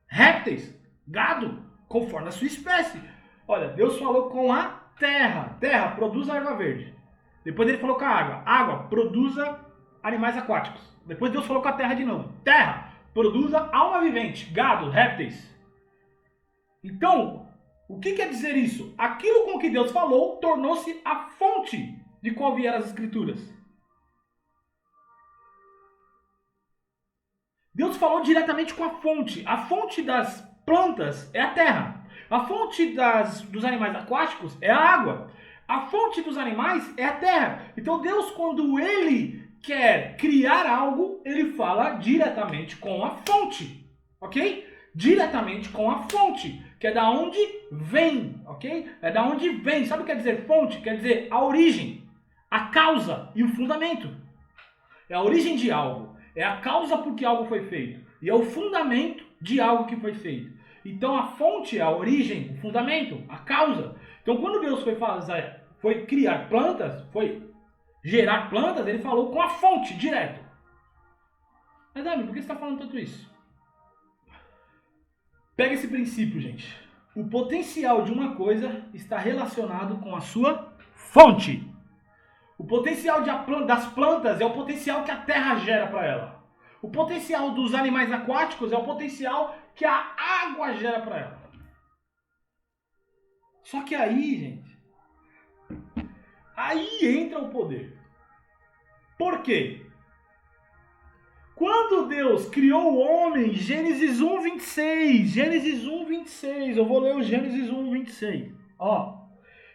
Répteis, gado, conforme a sua espécie. Olha, Deus falou com a terra, terra, produza erva verde. Depois ele falou com a água, água, produza animais aquáticos. Depois Deus falou com a terra de novo, terra, produza alma vivente, gado, répteis. Então, o que quer dizer isso? Aquilo com que Deus falou tornou-se a fonte de qual vieram as escrituras. Deus falou diretamente com a fonte. A fonte das plantas é a terra. A fonte dos animais aquáticos é a água. A fonte dos animais é a terra. Então Deus, quando ele quer criar algo, ele fala diretamente com a fonte. Ok? Diretamente com a fonte. Que é da onde vem. Ok? É da onde vem. Sabe o que quer dizer fonte? Quer dizer a origem, a causa e o fundamento. É a origem de algo. É a causa por que algo foi feito. E é o fundamento de algo que foi feito. Então a fonte é a origem, o fundamento, a causa. Então quando Deus foi criar plantas, foi gerar plantas, ele falou com a fonte, direto. Mas Davi, por que você está falando tanto isso? Pega esse princípio, gente. O potencial de uma coisa está relacionado com a sua fonte. O potencial das plantas é o potencial que a terra gera para ela. O potencial dos animais aquáticos é o potencial que a água gera para ela. Só que aí, gente, aí entra o poder. Por quê? Quando Deus criou o homem, Gênesis 1:26, Gênesis 1:26, eu vou ler o Gênesis 1:26. Ó.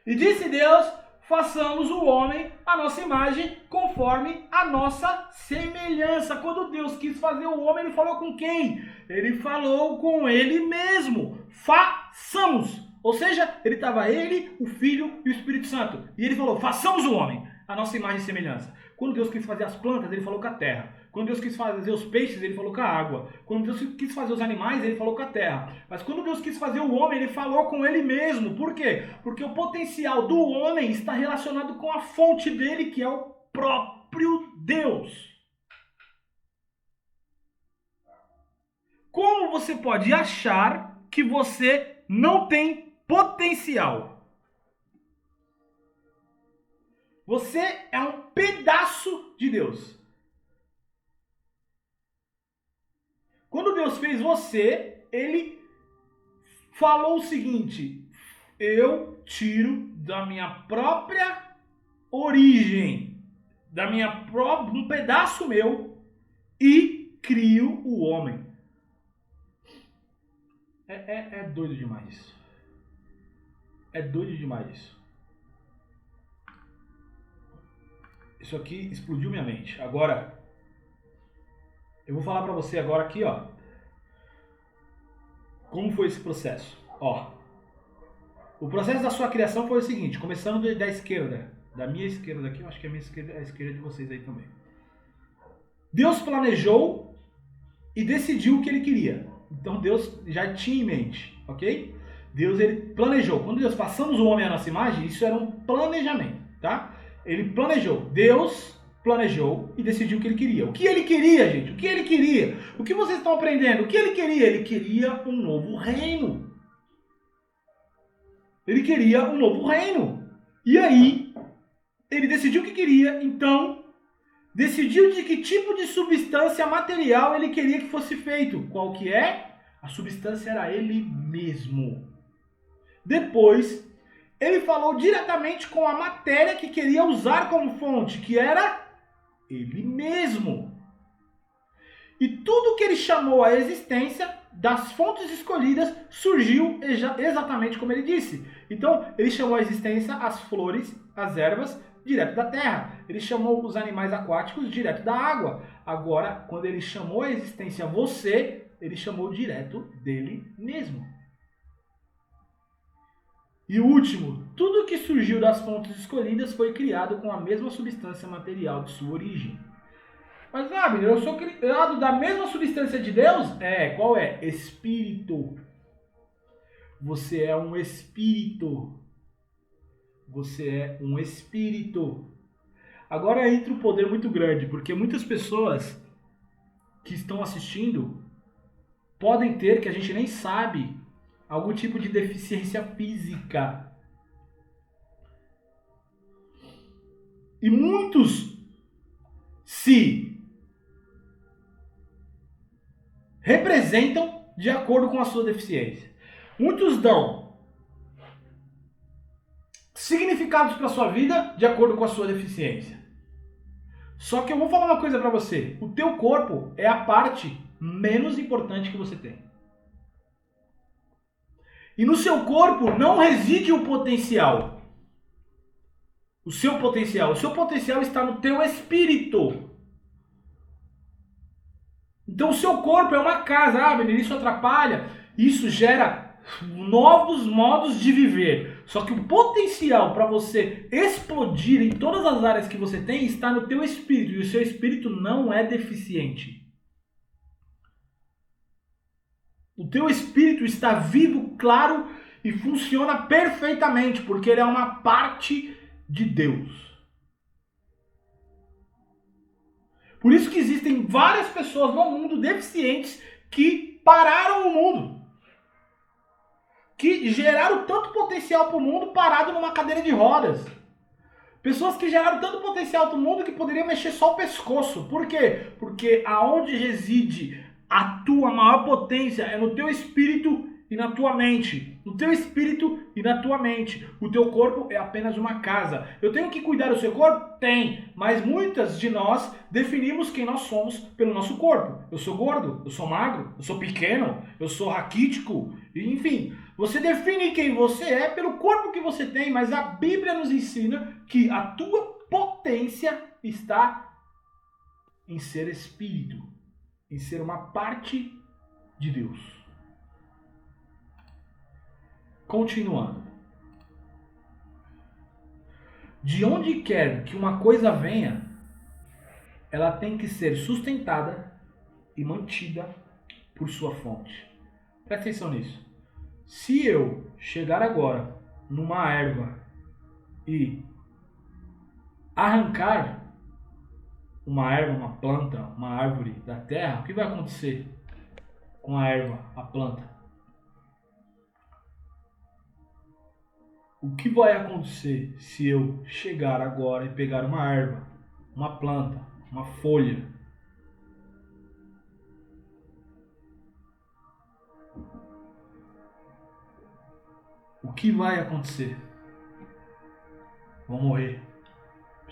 E disse Deus, façamos o homem a nossa imagem, conforme a nossa semelhança. Quando Deus quis fazer o homem, ele falou com quem? Ele falou com ele mesmo. Façamos. Ou seja, ele estava ele, o Filho e o Espírito Santo. E ele falou, façamos o homem a nossa imagem e semelhança. Quando Deus quis fazer as plantas, ele falou com a terra. Quando Deus quis fazer os peixes, ele falou com a água. Quando Deus quis fazer os animais, ele falou com a terra. Mas quando Deus quis fazer o homem, ele falou com ele mesmo. Por quê? Porque o potencial do homem está relacionado com a fonte dele, que é o próprio Deus. Como você pode achar que você não tem potencial? Você é um pedaço de Deus. Quando Deus fez você, ele falou o seguinte: eu tiro da minha própria origem, um pedaço meu, e crio o homem. É doido demais isso. É doido demais isso. Isso aqui explodiu minha mente. Agora, eu vou falar pra você agora aqui, ó. Como foi esse processo? Ó. O processo da sua criação foi o seguinte, começando da esquerda. Da minha esquerda aqui, eu acho que a minha esquerda é a esquerda de vocês aí também. Deus planejou e decidiu o que ele queria. Então Deus já tinha em mente, ok? Deus, ele planejou. Quando Deus façamos o homem à nossa imagem, isso era um planejamento, tá? Ele planejou. Deus planejou e decidiu o que ele queria. O que ele queria, gente? O que ele queria? O que vocês estão aprendendo? O que ele queria? Ele queria um novo reino. Ele queria um novo reino. E aí, ele decidiu o que queria, então, decidiu de que tipo de substância material ele queria que fosse feito. Qual que é? A substância era ele mesmo. Depois, ele falou diretamente com a matéria que queria usar como fonte, que era ele mesmo. E tudo que ele chamou à existência das fontes escolhidas surgiu exatamente como ele disse. Então, ele chamou à existência as flores, as ervas, direto da terra. Ele chamou os animais aquáticos direto da água. Agora, quando ele chamou à existência você, ele chamou direto dele mesmo. E o último, tudo que surgiu das fontes escolhidas foi criado com a mesma substância material de sua origem. Mas, Abner, eu sou criado da mesma substância de Deus? Qual é? Espírito. Você é um espírito. Você é um espírito. Agora entra um poder muito grande, porque muitas pessoas que estão assistindo podem ter, que a gente nem sabe, algum tipo de deficiência física. E muitos se representam de acordo com a sua deficiência. Muitos dão significados para a sua vida de acordo com a sua deficiência. Só que eu vou falar uma coisa para você. O teu corpo é a parte menos importante que você tem. E no seu corpo não reside o potencial. O seu potencial está no teu espírito. Então o seu corpo é uma casa, Abner, isso atrapalha, isso gera novos modos de viver. Só que o potencial para você explodir em todas as áreas que você tem está no teu espírito, e o seu espírito não é deficiente. O teu espírito está vivo, claro, e funciona perfeitamente, porque ele é uma parte de Deus. Por isso que existem várias pessoas no mundo deficientes que pararam o mundo. Que geraram tanto potencial para o mundo parado numa cadeira de rodas. Pessoas que geraram tanto potencial para o mundo que poderiam mexer só o pescoço. Por quê? Porque aonde reside a tua maior potência é no teu espírito e na tua mente. No teu espírito e na tua mente. O teu corpo é apenas uma casa. Eu tenho que cuidar do seu corpo? Tem. Mas muitas de nós definimos quem nós somos pelo nosso corpo. Eu sou gordo, eu sou magro, eu sou pequeno, eu sou raquítico, enfim. Você define quem você é pelo corpo que você tem, mas a Bíblia nos ensina que a tua potência está em ser espírito, em ser uma parte de Deus. Continuando. De onde quer que uma coisa venha, ela tem que ser sustentada e mantida por sua fonte. Presta atenção nisso. Se eu chegar agora numa erva e arrancar uma erva, uma planta, uma árvore da terra, o que vai acontecer com a erva, a planta? O que vai acontecer se eu chegar agora e pegar uma erva, uma planta, uma folha? O que vai acontecer? Vou morrer,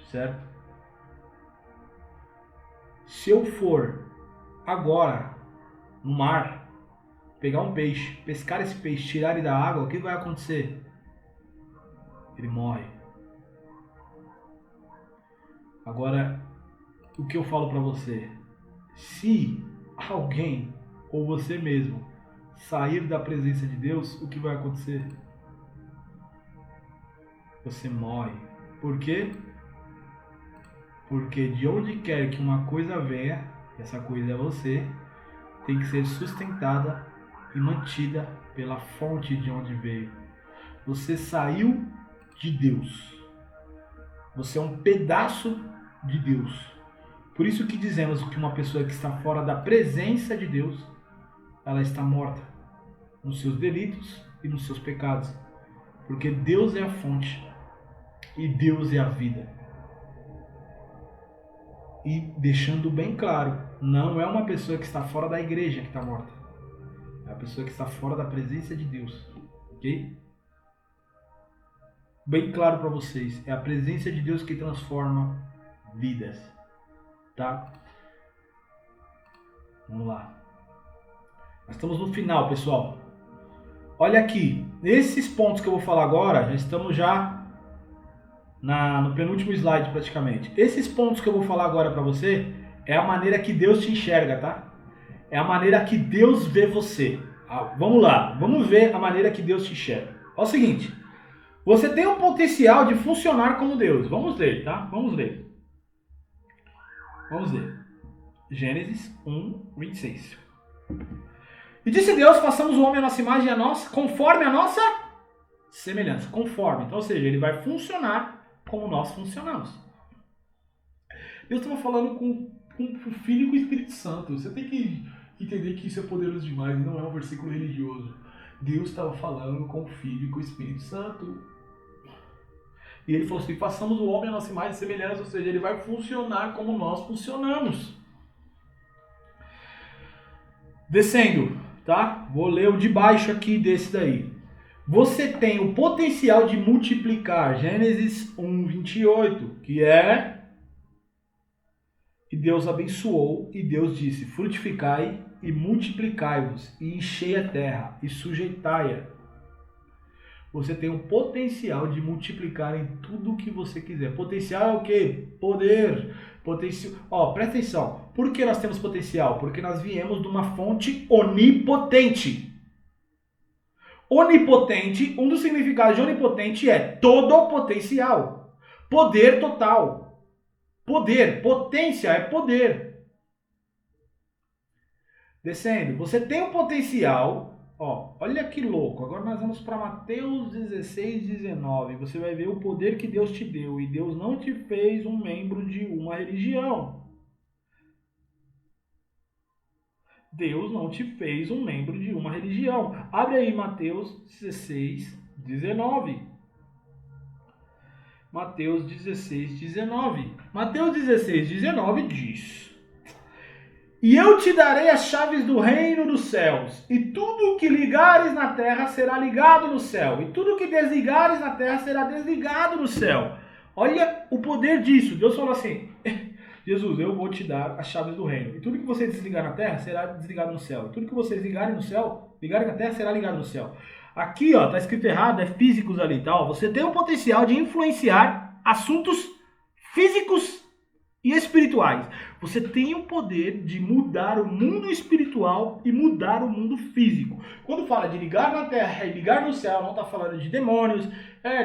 certo? Se eu for agora no mar, pegar um peixe, pescar esse peixe, tirar ele da água, o que vai acontecer? Ele morre. Agora, o que eu falo para você? Se alguém, ou você mesmo, sair da presença de Deus, o que vai acontecer? Você morre. Por quê? Porque de onde quer que uma coisa venha, essa coisa é você, tem que ser sustentada e mantida pela fonte de onde veio. Você saiu de Deus. Você é um pedaço de Deus. Por isso que dizemos que uma pessoa que está fora da presença de Deus, ela está morta nos seus delitos e nos seus pecados. Porque Deus é a fonte e Deus é a vida. E deixando bem claro, não é uma pessoa que está fora da igreja que está morta. É a pessoa que está fora da presença de Deus. Ok? Bem claro para vocês, é a presença de Deus que transforma vidas. Tá? Vamos lá. Nós estamos no final, pessoal. Olha aqui, nesses pontos que eu vou falar agora, já estamos no penúltimo slide praticamente. Esses pontos que eu vou falar agora para você é a maneira que Deus te enxerga, tá? É a maneira que Deus vê você. Vamos lá, vamos ver a maneira que Deus te enxerga. É o seguinte, você tem um potencial de funcionar como Deus. Vamos ler, tá? Vamos ler. Gênesis 1, 26. E disse Deus, façamos o homem à nossa imagem, conforme a nossa semelhança. Conforme. Então, ou seja, ele vai funcionar como nós funcionamos. Deus estava falando com o Filho e com o Espírito Santo. Você tem que entender que isso é poderoso demais, não é um versículo religioso. Deus estava falando com o Filho e com o Espírito Santo. E ele falou assim, façamos o homem à nossa imagem e semelhança, ou seja, ele vai funcionar como nós funcionamos. Descendo, tá? Vou ler o de baixo aqui desse daí. Você tem o potencial de multiplicar, Gênesis 1, 28, que é... E Deus abençoou, e Deus disse, frutificai e multiplicai-vos, e enchei a terra, e sujeitai-a. Você tem o potencial de multiplicar em tudo o que você quiser. Potencial é o quê? Poder. Potencial. Presta atenção. Por que nós temos potencial? Porque nós viemos de uma fonte onipotente. Onipotente, um dos significados de onipotente é todo potencial. Poder total. Poder. Potência é poder. Descendo. Você tem o potencial... olha que louco, agora nós vamos para Mateus 16, 19, você vai ver o poder que Deus te deu, e Deus não te fez um membro de uma religião. Deus não te fez um membro de uma religião. Abre aí Mateus 16, 19. Mateus 16, 19. Mateus 16, 19 diz... E eu te darei as chaves do reino dos céus, e tudo que ligares na terra será ligado no céu, e tudo que desligares na terra será desligado no céu. Olha o poder disso. Deus falou assim, Jesus, eu vou te dar as chaves do reino, e tudo que você desligar na terra será desligado no céu, e tudo que vocês ligarem no céu, ligarem na terra será ligado no céu. Aqui, tá escrito errado, é físicos ali, tá? Você tem o potencial de influenciar assuntos físicos e espirituais. Você tem o poder de mudar o mundo espiritual e mudar o mundo físico. Quando fala de ligar na terra e ligar no céu, não está falando de demônios.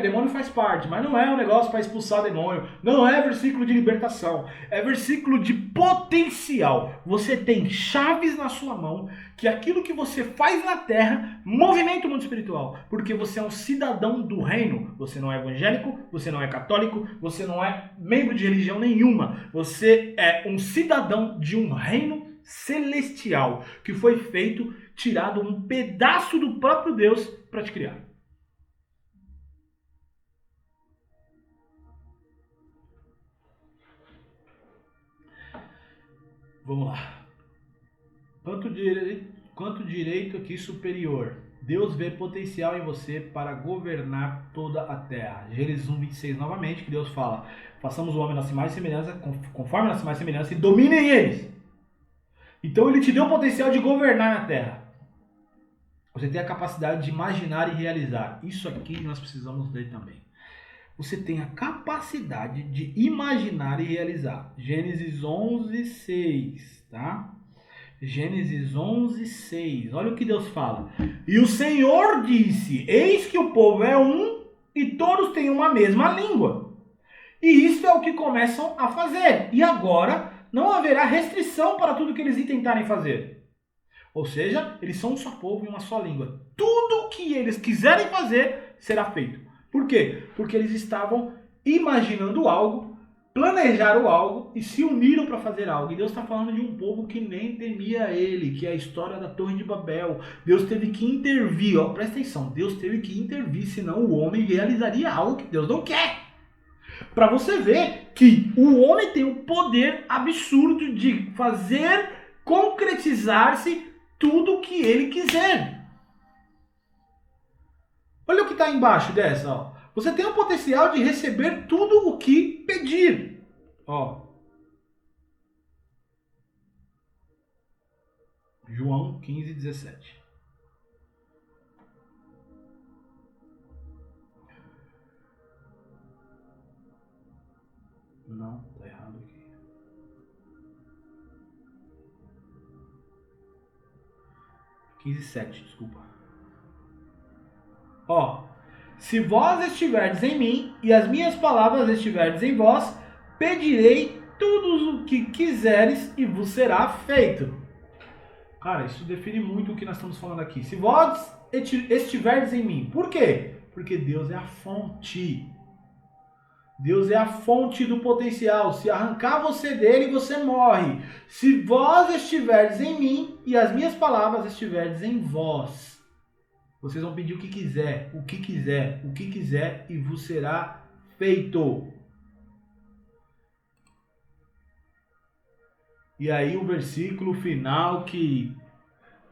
Demônio faz parte, mas não é um negócio para expulsar demônio. Não é versículo de libertação. É versículo de potencial. Você tem chaves na sua mão que aquilo que você faz na terra movimenta o mundo espiritual. Porque você é um cidadão do reino. Você não é evangélico, você não é católico, você não é membro de religião nenhuma. Você é um cidadão de um reino celestial que foi feito, tirado um pedaço do próprio Deus para te criar. Vamos lá. Quanto direito aqui superior. Deus vê potencial em você para governar toda a terra. Gênesis 1, 26 novamente, que Deus fala, façamos o homem à nossa imagem e semelhança, conforme a nossa imagem e semelhança, e dominem eles. Então ele te deu o potencial de governar na terra. Você tem a capacidade de imaginar e realizar. Isso aqui nós precisamos ler também. Você tem a capacidade de imaginar e realizar. Gênesis 11, 6, tá? Gênesis 11, 6. Olha o que Deus fala. E o Senhor disse, eis que o povo é um e todos têm uma mesma língua. E isso é o que começam a fazer. E agora não haverá restrição para tudo que eles intentarem fazer. Ou seja, eles são um só povo e uma só língua. Tudo que eles quiserem fazer será feito. Por quê? Porque eles estavam imaginando algo, planejaram algo e se uniram para fazer algo. E Deus está falando de um povo que nem temia ele, que é a história da Torre de Babel. Deus teve que intervir, ó, presta atenção, Deus teve que intervir, senão o homem realizaria algo que Deus não quer. Para você ver que o homem tem o poder absurdo de fazer concretizar-se tudo o que ele quiser. Olha o que está embaixo dessa, ó. Você tem o potencial de receber tudo o que pedir. Ó. João 15:17. Não, tá errado aqui. 15:7, desculpa. Ó. Se vós estiverdes em mim e as minhas palavras estiverdes em vós, pedirei tudo o que quiseres e vos será feito. Cara, isso define muito o que nós estamos falando aqui. Se vós estiverdes em mim. Por quê? Porque Deus é a fonte. Deus é a fonte do potencial. Se arrancar você dele, você morre. Se vós estiverdes em mim e as minhas palavras estiverdes em vós, vocês vão pedir o que quiser, o que quiser, o que quiser e vos será feito. E aí o versículo final que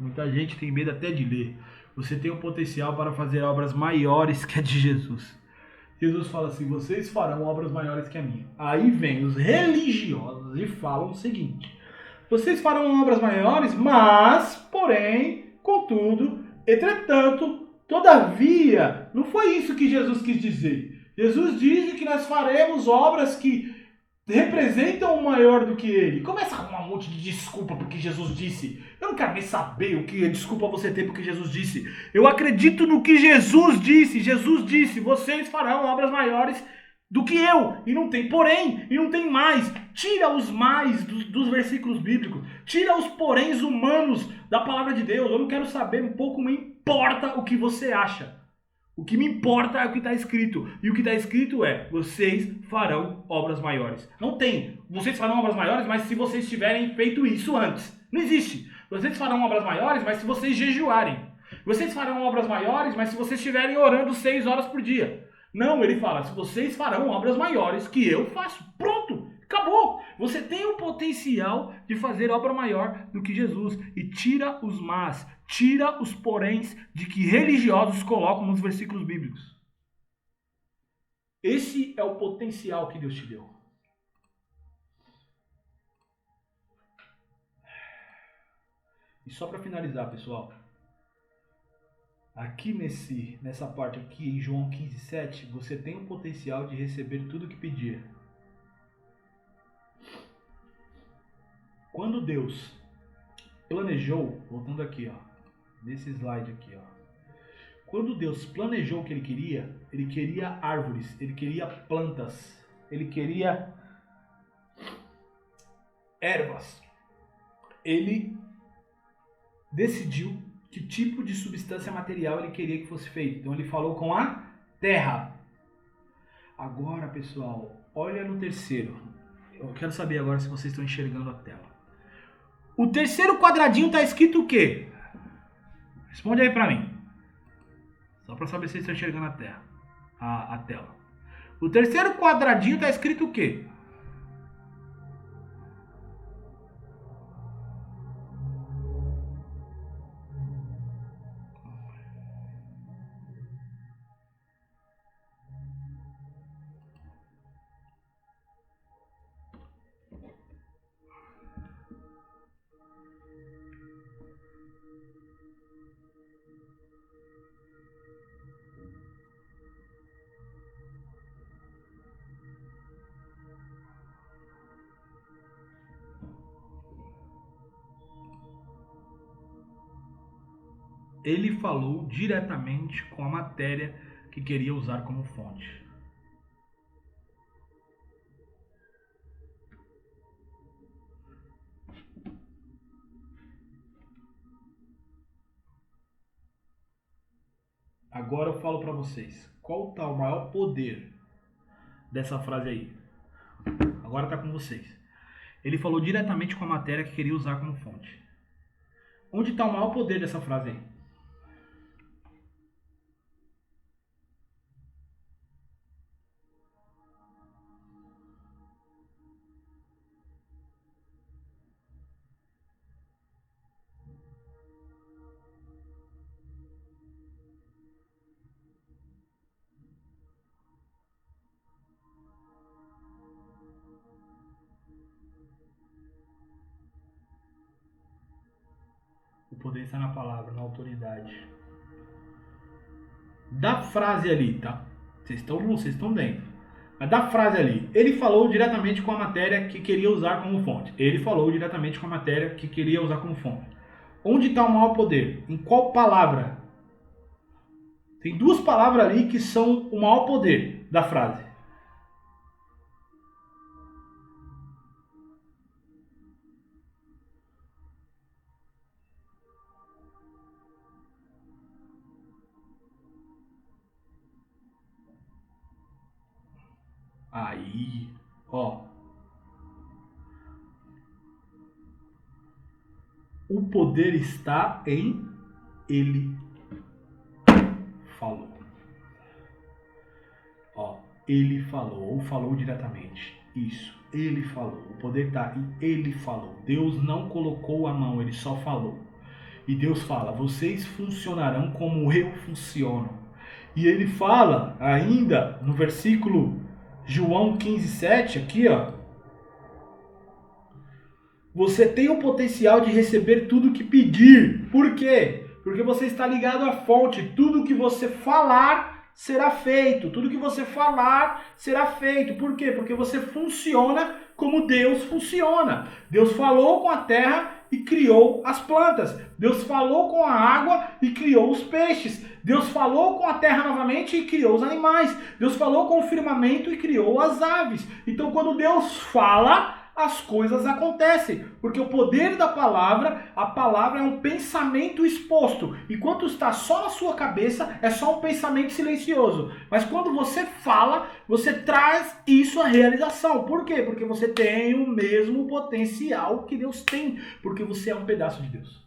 muita gente tem medo até de ler. Você tem o potencial para fazer obras maiores que a de Jesus. Jesus fala assim, vocês farão obras maiores que a minha. Aí vem os religiosos e falam o seguinte, vocês farão obras maiores, mas, porém, contudo, entretanto, todavia, não foi isso que Jesus quis dizer. Jesus diz que nós faremos obras que representam o maior do que ele. Começa a arrumar um monte de desculpa porque Jesus disse. Eu não quero nem saber o que desculpa você tem porque Jesus disse. Eu acredito no que Jesus disse. Jesus disse, vocês farão obras maiores do que eu. E não tem porém, e não tem mais. Tira os mais dos versículos bíblicos. Tira os poréns humanos da palavra de Deus. Eu não quero saber, um pouco me importa o que você acha. O que me importa é o que está escrito. E o que está escrito é, vocês farão obras maiores. Não tem, vocês farão obras maiores, mas se vocês tiverem feito isso antes. Não existe. Vocês farão obras maiores, mas se vocês jejuarem. Vocês farão obras maiores, mas se vocês estiverem orando 6 horas por dia. Não, ele fala, se vocês farão obras maiores que eu faço. Pronto, acabou. Você tem o potencial de fazer obra maior do que Jesus. E tira os mas, tira os poréns de que religiosos colocam nos versículos bíblicos. Esse é o potencial que Deus te deu. E só para finalizar, pessoal. Aqui nessa parte aqui, em João 15:7, você tem o potencial de receber tudo que pedir. Quando Deus planejou, voltando aqui, ó, nesse slide aqui, ó. Quando Deus planejou o que ele queria árvores, ele queria plantas, ele queria ervas. Ele decidiu que tipo de substância material ele queria que fosse feito. Então ele falou com a terra. Agora, pessoal, olha no terceiro. Eu quero saber agora se vocês estão enxergando a tela. O terceiro quadradinho está escrito o quê? Responde aí para mim. Só para saber se vocês estão enxergando a tela. O terceiro quadradinho está escrito o quê? Ele falou diretamente com a matéria que queria usar como fonte. Agora eu falo para vocês, qual está o maior poder dessa frase aí? Agora tá com vocês. Ele falou diretamente com a matéria que queria usar como fonte. Onde está o maior poder dessa frase aí? O poder está na palavra, na autoridade. Da frase ali, tá? Vocês estão dentro. Mas da frase ali, ele falou diretamente com a matéria que queria usar como fonte. Ele falou diretamente com a matéria que queria usar como fonte. Onde está o maior poder? Em qual palavra? Tem duas palavras ali que são o maior poder da frase. Aí, ó. O poder está em ele falou. Ó, ele falou, ou falou diretamente. Isso, ele falou. O poder está em ele falou. Deus não colocou a mão, ele só falou. E Deus fala, vocês funcionarão como eu funciono. E ele fala ainda no versículo João 15:7, aqui ó. Você tem o potencial de receber tudo que pedir. Por quê? Porque você está ligado à fonte. Tudo que você falar será feito. Tudo que você falar será feito. Por quê? Porque você funciona como Deus funciona. Deus falou com a terra e criou as plantas. Deus falou com a água e criou os peixes. Deus falou com a terra novamente e criou os animais. Deus falou com o firmamento e criou as aves. Então, quando Deus fala, as coisas acontecem, porque o poder da palavra, a palavra é um pensamento exposto, enquanto está só na sua cabeça, é só um pensamento silencioso, mas quando você fala, você traz isso à realização. Por quê? Porque você tem o mesmo potencial que Deus tem, porque você é um pedaço de Deus.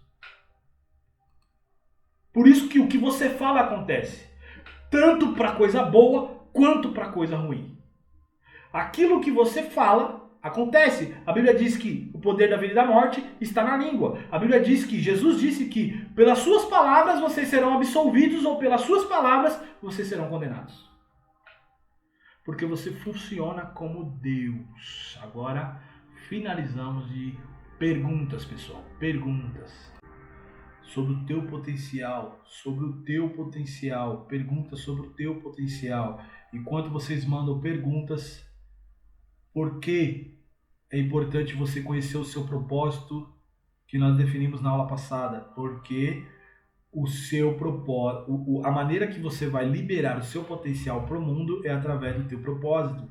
Por isso que o que você fala acontece, tanto para coisa boa, quanto para coisa ruim. Aquilo que você fala acontece. A Bíblia diz que o poder da vida e da morte está na língua. A Bíblia diz que Jesus disse que pelas suas palavras vocês serão absolvidos ou pelas suas palavras vocês serão condenados. Porque você funciona como Deus. Agora finalizamos de perguntas, pessoal. Perguntas sobre o teu potencial, sobre o teu potencial. Perguntas sobre o teu potencial. Enquanto vocês mandam perguntas, por que é importante você conhecer o seu propósito que nós definimos na aula passada? Porque o seu propósito, a maneira que você vai liberar o seu potencial para o mundo é através do teu propósito.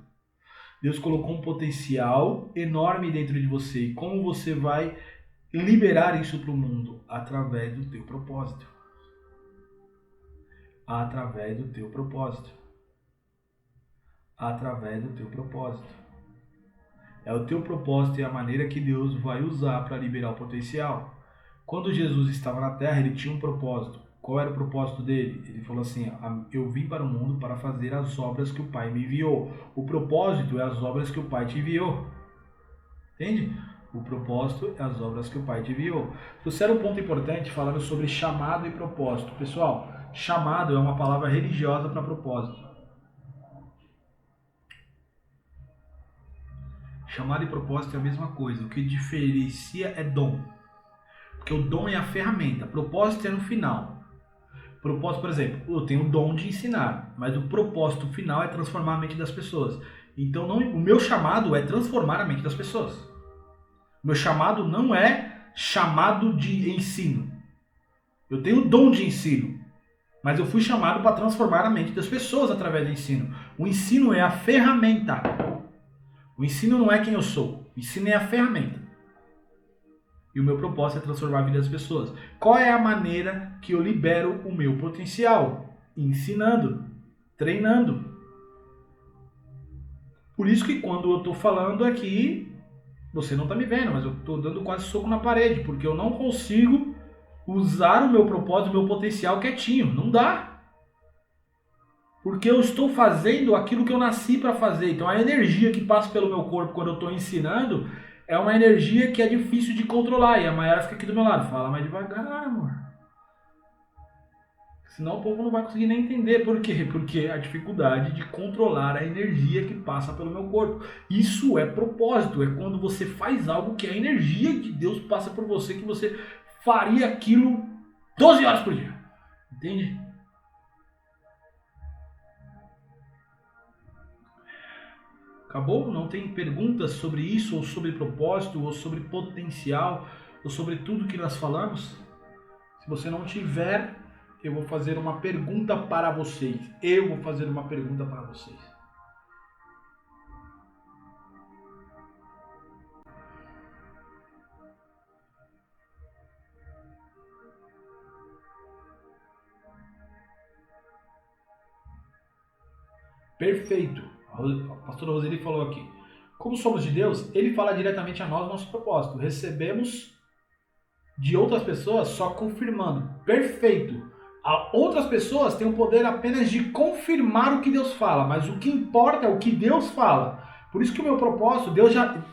Deus colocou um potencial enorme dentro de você. E como você vai liberar isso para o mundo? Através do teu propósito. Através do teu propósito. Através do teu propósito. É o teu propósito e a maneira que Deus vai usar para liberar o potencial. Quando Jesus estava na terra, ele tinha um propósito. Qual era o propósito dele? Ele falou assim, eu vim para o mundo para fazer as obras que o Pai me enviou. O propósito é as obras que o Pai te enviou. Entende? O propósito é as obras que o Pai te enviou. Trouxeram um ponto importante falando sobre chamado e propósito. Pessoal, chamado é uma palavra religiosa para propósito. Chamado e propósito é a mesma coisa. O que diferencia é dom. Porque o dom é a ferramenta. Propósito é no final. Propósito, por exemplo, eu tenho o dom de ensinar, mas o propósito final é transformar a mente das pessoas. Então, o meu chamado é transformar a mente das pessoas. O meu chamado não é chamado de ensino. Eu tenho o dom de ensino, mas eu fui chamado para transformar a mente das pessoas através do ensino. O ensino é a ferramenta. O ensino não é quem eu sou. O ensino é a ferramenta. E o meu propósito é transformar a vida das pessoas. Qual é a maneira que eu libero o meu potencial? Ensinando, treinando. Por isso que quando eu estou falando aqui, você não está me vendo, mas eu estou dando quase soco na parede, porque eu não consigo usar o meu propósito, o meu potencial quietinho. Não dá. Porque eu estou fazendo aquilo que eu nasci para fazer. Então a energia que passa pelo meu corpo quando eu estou ensinando é uma energia que é difícil de controlar. E a Mayara fica aqui do meu lado. Fala mais devagar, amor. Senão o povo não vai conseguir nem entender. Por quê? Porque a dificuldade de controlar a energia que passa pelo meu corpo. Isso é propósito. É quando você faz algo que a energia de Deus passa por você, que você faria aquilo 12 horas por dia. Entende? Acabou? Não tem perguntas sobre isso, ou sobre propósito, ou sobre potencial, ou sobre tudo que nós falamos? Se você não tiver, eu vou fazer uma pergunta para vocês. Eu vou fazer uma pergunta para vocês. Perfeito. A pastora Roseli falou aqui. Como somos de Deus, ele fala diretamente a nós nosso propósito. Recebemos de outras pessoas só confirmando. Perfeito. Outras pessoas têm o poder apenas de confirmar o que Deus fala, mas o que importa é o que Deus fala. Por isso que o meu propósito,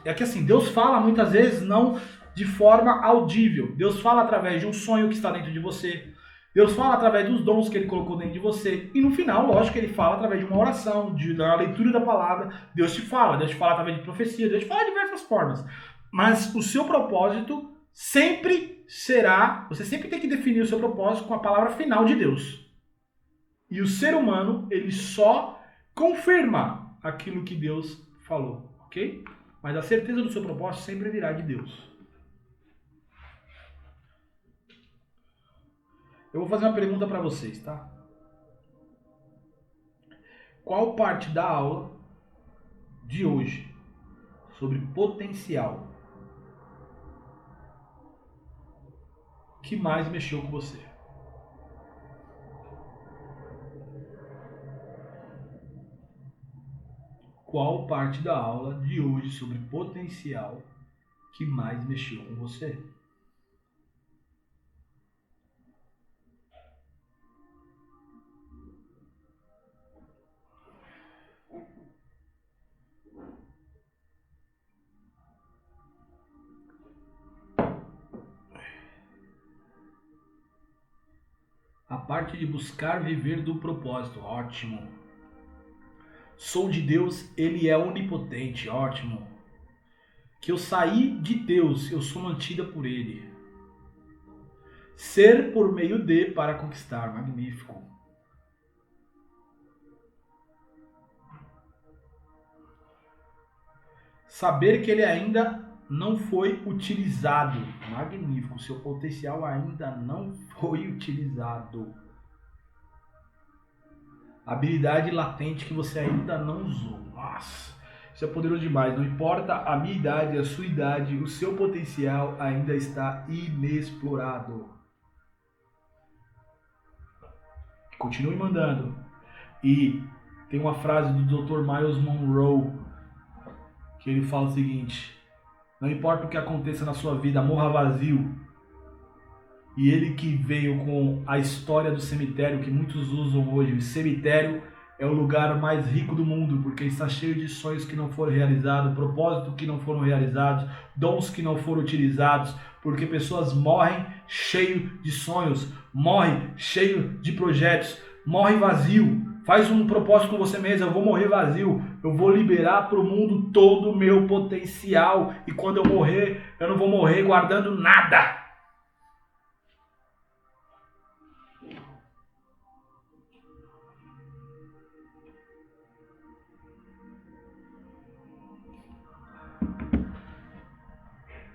é que assim, Deus fala muitas vezes não de forma audível. Deus fala através de um sonho que está dentro de você. Deus fala através dos dons que ele colocou dentro de você. E no final, lógico que ele fala através de uma oração, da leitura da palavra. Deus te fala através de profecia, Deus te fala de diversas formas. Mas o seu propósito sempre será, você sempre tem que definir o seu propósito com a palavra final de Deus. E o ser humano, ele só confirma aquilo que Deus falou, ok? Mas a certeza do seu propósito sempre virá de Deus. Eu vou fazer uma pergunta para vocês, tá? Qual parte da aula de hoje sobre potencial que mais mexeu com você? Qual parte da aula de hoje sobre potencial que mais mexeu com você? A parte de buscar viver do propósito, ótimo. Sou de Deus, ele é onipotente, ótimo. Que eu saí de Deus, eu sou mantida por ele. Ser por meio de para conquistar, magnífico. Saber que ele ainda não foi utilizado, magnífico. Seu potencial ainda não foi utilizado. Habilidade latente que você ainda não usou. Nossa, isso é poderoso demais. Não importa a minha idade, a sua idade, o seu potencial ainda está inexplorado. Continue mandando. E tem uma frase do Dr. Miles Monroe que ele fala o seguinte: não importa o que aconteça na sua vida, morra vazio. E ele que veio com a história do cemitério que muitos usam hoje. O cemitério é o lugar mais rico do mundo, porque está cheio de sonhos que não foram realizados, propósitos que não foram realizados, dons que não foram utilizados, porque pessoas morrem cheio de sonhos, morrem cheio de projetos, morrem vazio. Faz um propósito com você mesmo: eu vou morrer vazio, eu vou liberar para o mundo todo o meu potencial, e quando eu morrer, eu não vou morrer guardando nada.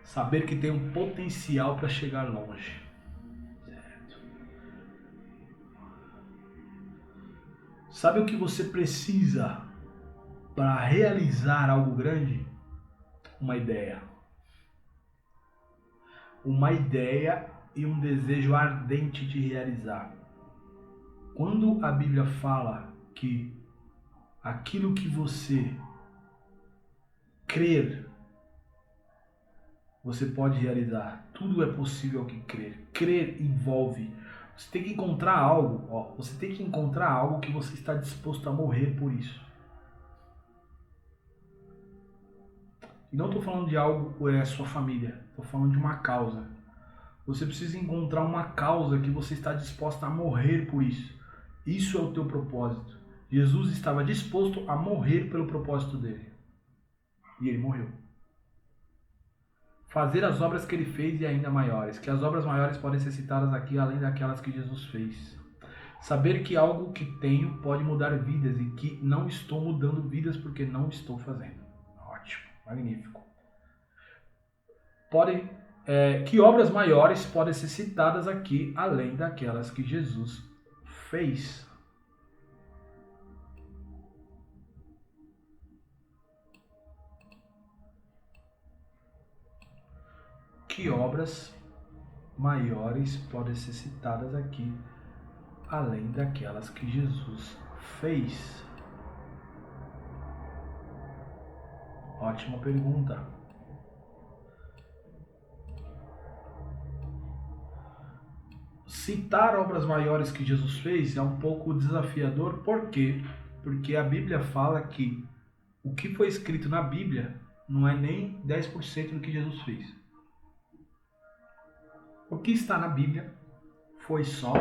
Saber que tem um potencial para chegar longe. Certo. Sabe o que você precisa para realizar algo grande? Uma ideia. Uma ideia e um desejo ardente de realizar. Quando a Bíblia fala que aquilo que você crer, você pode realizar. Tudo é possível ao que crer. Crer envolve. Você tem que encontrar algo, você tem que encontrar algo que você está disposto a morrer por isso. E não estou falando de algo sua família, estou falando de uma causa. Você precisa encontrar uma causa que você está disposto a morrer por isso. Isso é o teu propósito. Jesus estava disposto a morrer pelo propósito dele. E ele morreu. Fazer as obras que ele fez e ainda maiores. Que as obras maiores podem ser citadas aqui além daquelas que Jesus fez. Saber que algo que tenho pode mudar vidas e que não estou mudando vidas porque não estou fazendo. Ótimo, magnífico. Que obras maiores podem ser citadas aqui além daquelas que Jesus fez. Que obras maiores podem ser citadas aqui além daquelas que Jesus fez? Ótima pergunta. Citar obras maiores que Jesus fez é um pouco desafiador, por quê? Porque a Bíblia fala que o que foi escrito na Bíblia não é nem 10% do que Jesus fez. O que está na Bíblia foi só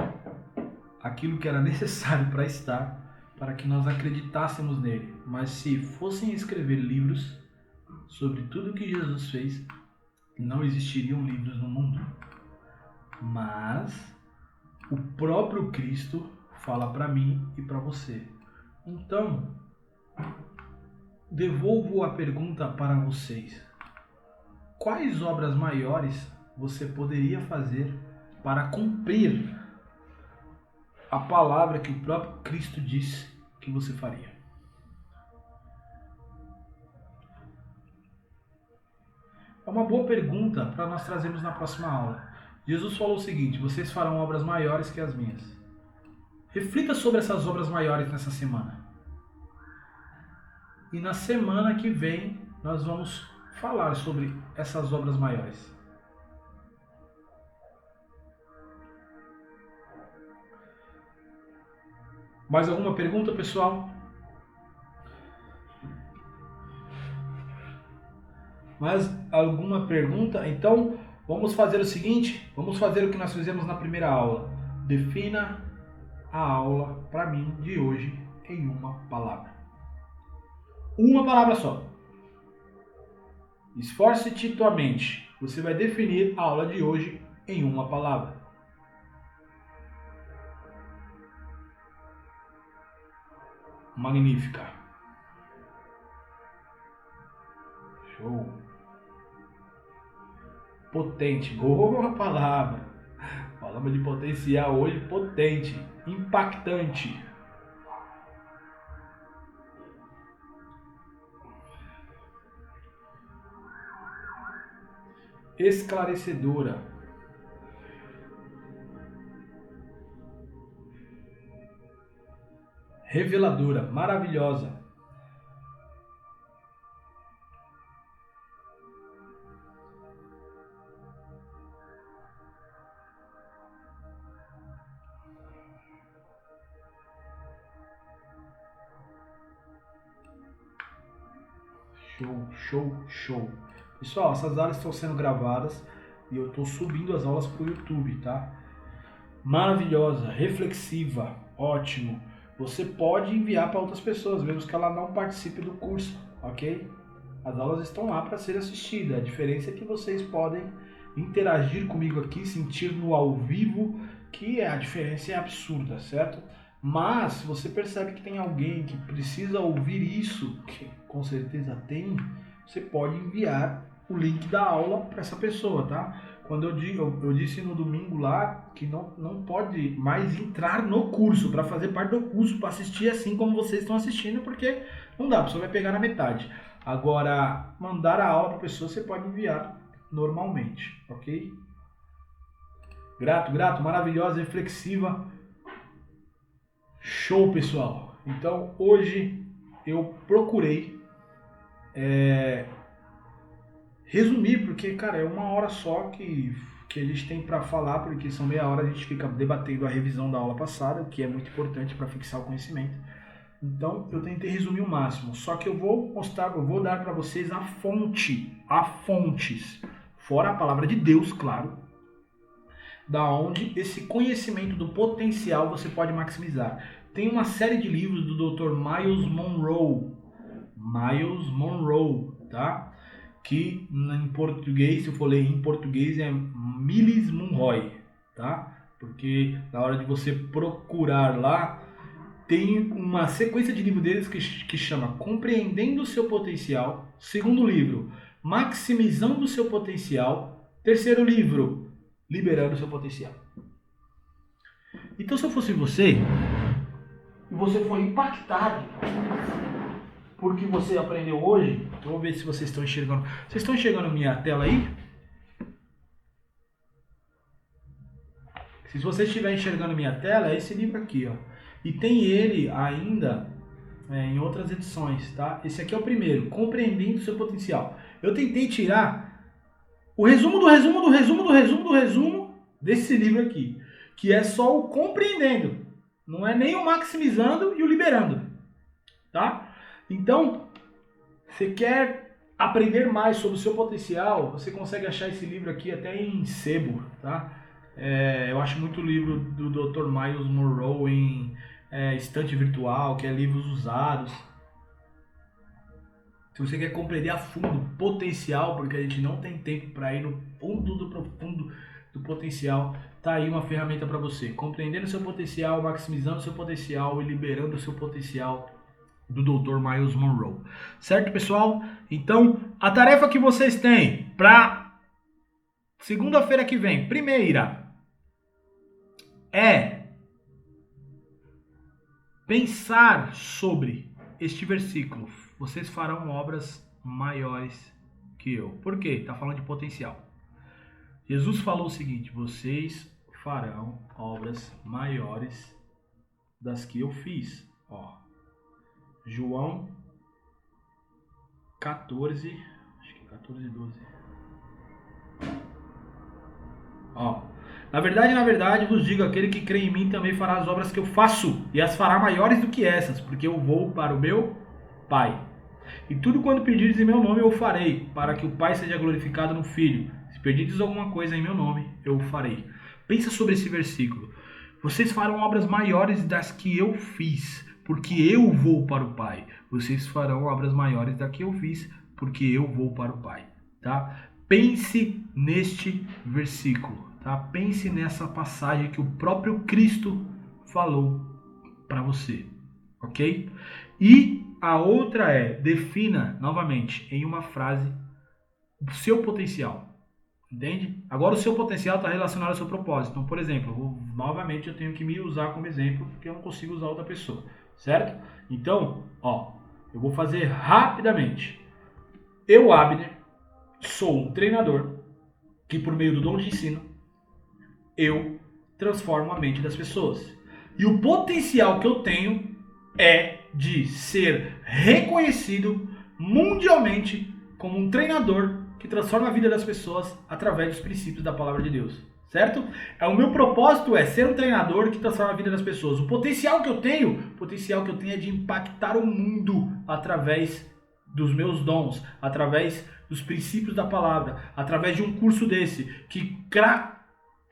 aquilo que era necessário para estar, para que nós acreditássemos nele. Mas se fossem escrever livros sobre tudo o que Jesus fez, não existiriam livros no mundo. Mas o próprio Cristo fala para mim e para você. Então, devolvo a pergunta para vocês. Quais obras maiores você poderia fazer para cumprir a palavra que o próprio Cristo disse que você faria? É uma boa pergunta para nós trazermos na próxima aula. Jesus falou o seguinte: vocês farão obras maiores que as minhas. Reflita sobre essas obras maiores nessa semana. E na semana que vem nós vamos falar sobre essas obras maiores. Mais alguma pergunta, pessoal? Mais alguma pergunta? Então, vamos fazer o seguinte, vamos fazer o que nós fizemos na primeira aula. Defina a aula para mim de hoje em uma palavra. Uma palavra só. Esforce-te tua mente. Você vai definir a aula de hoje em uma palavra. Magnífica. Show. Potente. Boa palavra. Falamos de potencial hoje. Potente. Impactante. Esclarecedora. Reveladora. Maravilhosa. Show, show, show. Pessoal, essas aulas estão sendo gravadas e eu estou subindo as aulas para o YouTube, tá? Maravilhosa, reflexiva, ótimo. Você pode enviar para outras pessoas, mesmo que ela não participe do curso, ok? As aulas estão lá para ser assistidas. A diferença é que vocês podem interagir comigo aqui, sentir no ao vivo, que a diferença é absurda, certo? Mas, se você percebe que tem alguém que precisa ouvir isso, que com certeza tem, você pode enviar o link da aula para essa pessoa, tá? Quando eu disse no domingo lá que não pode mais entrar no curso, para fazer parte do curso, para assistir assim como vocês estão assistindo, porque não dá, a pessoa vai pegar na metade. Agora, mandar a aula para a pessoa, você pode enviar normalmente, ok? Grato, maravilhosa, reflexiva. Show, pessoal! Então, hoje eu procurei resumir, porque, cara, é 1 hora só que a gente tem para falar, porque são meia hora a gente fica debatendo a revisão da aula passada, o que é muito importante para fixar o conhecimento. Então, eu tentei resumir o máximo, só que eu vou dar para vocês a fontes, fora a palavra de Deus, claro, da onde esse conhecimento do potencial você pode maximizar. Tem uma série de livros do Dr. Miles Monroe, tá? Que em português, se eu for ler em português, é Miles Monroe, tá? Porque na hora de você procurar lá, tem uma sequência de livros deles que chama Compreendendo o Seu Potencial. Segundo livro, Maximizando o Seu Potencial. Terceiro livro, Liberando o Seu Potencial. Então, se eu fosse você, e você foi impactado por que você aprendeu hoje, eu vou ver se vocês estão enxergando. Vocês estão enxergando minha tela aí? Se você estiver enxergando minha tela, é esse livro aqui, ó. E tem ele ainda em outras edições, tá? Esse aqui é o primeiro, Compreendendo o Seu Potencial. Eu tentei tirar o resumo desse livro aqui, que é só o compreendendo, não é nem o maximizando e o liberando, tá? Então, você quer aprender mais sobre o seu potencial, você consegue achar esse livro aqui até em sebo, tá? Eu acho muito o livro do Dr. Miles Monroe em estante virtual, que é livros usados. Se você quer compreender a fundo o potencial, porque a gente não tem tempo para ir no fundo do profundo do potencial, tá aí uma ferramenta para você. Compreendendo o seu potencial, maximizando o seu potencial e liberando o seu potencial, do Dr. Miles Monroe. Certo, pessoal? Então, a tarefa que vocês têm para segunda-feira que vem, primeira, é pensar sobre este versículo. Vocês farão obras maiores que eu. Por quê? Está falando de potencial. Jesus falou o seguinte: vocês farão obras maiores das que eu fiz. Ó, João 14, acho que 14, 12. Ó, na verdade vos digo, aquele que crê em mim também fará as obras que eu faço, e as fará maiores do que essas, porque eu vou para o meu Pai. E tudo quanto pedires em meu nome eu farei, para que o Pai seja glorificado no Filho. Se pedires alguma coisa em meu nome, eu o farei. Pensa sobre esse versículo. Vocês farão obras maiores das que eu fiz, porque eu vou para o Pai. Vocês farão obras maiores das que eu fiz, porque eu vou para o Pai. Tá? Pense neste versículo. Tá? Pense nessa passagem que o próprio Cristo falou para você. Ok? E a outra defina novamente em uma frase o seu potencial. Entende? Agora o seu potencial está relacionado ao seu propósito. Então, por exemplo, novamente eu tenho que me usar como exemplo, porque eu não consigo usar outra pessoa. Certo? Então, eu vou fazer rapidamente. Eu, Abner, sou um treinador que, por meio do dom de ensino, eu transformo a mente das pessoas. E o potencial que eu tenho é de ser reconhecido mundialmente como um treinador que transforma a vida das pessoas através dos princípios da palavra de Deus. Certo? O meu propósito é ser um treinador que transforma a vida das pessoas. O potencial que eu tenho é de impactar o mundo através dos meus dons, através dos princípios da palavra, através de um curso desse, que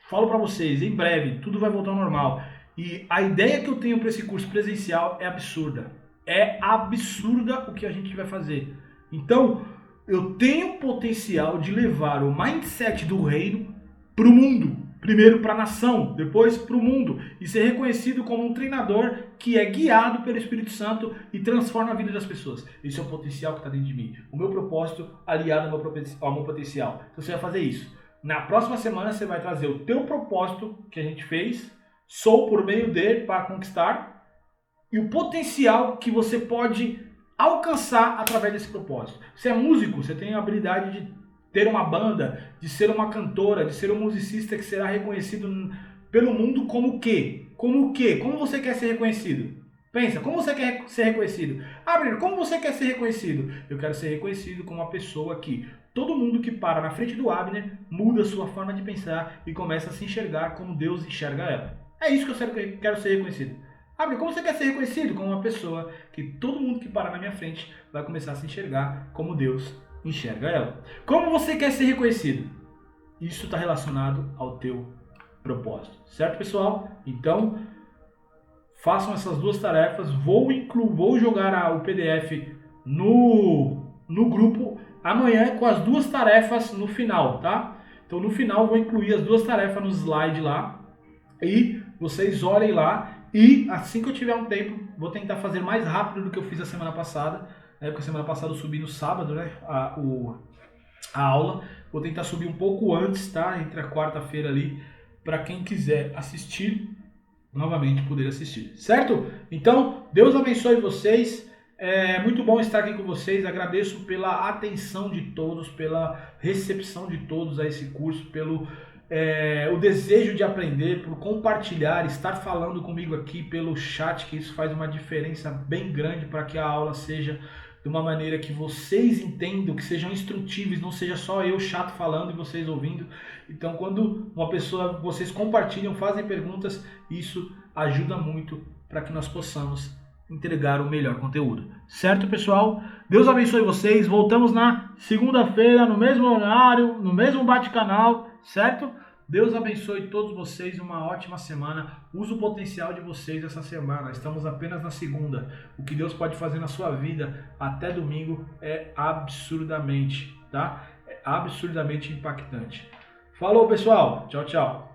falo para vocês, em breve, tudo vai voltar ao normal. E a ideia que eu tenho para esse curso presencial é absurda. É absurda o que a gente vai fazer. Então, eu tenho potencial de levar o mindset do reino para o mundo. Primeiro para a nação, depois para o mundo. E ser reconhecido como um treinador que é guiado pelo Espírito Santo e transforma a vida das pessoas. Esse é o potencial que está dentro de mim. O meu propósito aliado ao meu potencial. Então você vai fazer isso. Na próxima semana você vai trazer o teu propósito que a gente fez. Sou por meio dele para conquistar. E o potencial que você pode alcançar através desse propósito. Você é músico, você tem a habilidade de ter uma banda, de ser uma cantora, de ser um musicista que será reconhecido pelo mundo como o quê? Como o quê? Como você quer ser reconhecido? Pensa, como você quer ser reconhecido? Ah, Breno, como você quer ser reconhecido? Eu quero ser reconhecido como uma pessoa que todo mundo que para na frente do Abner muda sua forma de pensar e começa a se enxergar como Deus enxerga ela. É isso que eu quero ser reconhecido. Abner, como você quer ser reconhecido? Como uma pessoa que todo mundo que para na minha frente vai começar a se enxergar como Deus enxerga ela. Como você quer ser reconhecido? Isso está relacionado ao teu propósito. Certo, pessoal? Então, façam essas duas tarefas. Vou jogar o PDF no grupo amanhã com as duas tarefas no final, tá? Então no final vou incluir as duas tarefas no slide lá e vocês olhem lá e assim que eu tiver um tempo vou tentar fazer mais rápido do que eu fiz a semana passada, né? Porque a semana passada eu subi no sábado, né? A aula. Vou tentar subir um pouco antes, tá? Entre a quarta-feira ali, para quem quiser assistir novamente poder assistir, certo? Então, Deus abençoe vocês, é muito bom estar aqui com vocês, agradeço pela atenção de todos, pela recepção de todos a esse curso, pelo o desejo de aprender, por compartilhar, estar falando comigo aqui pelo chat, que isso faz uma diferença bem grande para que a aula seja de uma maneira que vocês entendam, que sejam instrutíveis, não seja só eu chato falando e vocês ouvindo. Então, quando vocês compartilham, fazem perguntas, isso ajuda muito para que nós possamos entregar o melhor conteúdo. Certo, pessoal? Deus abençoe vocês. Voltamos na segunda-feira, no mesmo horário, no mesmo bate-canal, certo? Deus abençoe todos vocês, uma ótima semana. Use o potencial de vocês essa semana. Estamos apenas na segunda. O que Deus pode fazer na sua vida até domingo é absurdamente, tá? É absurdamente impactante. Falou, pessoal. Tchau, tchau.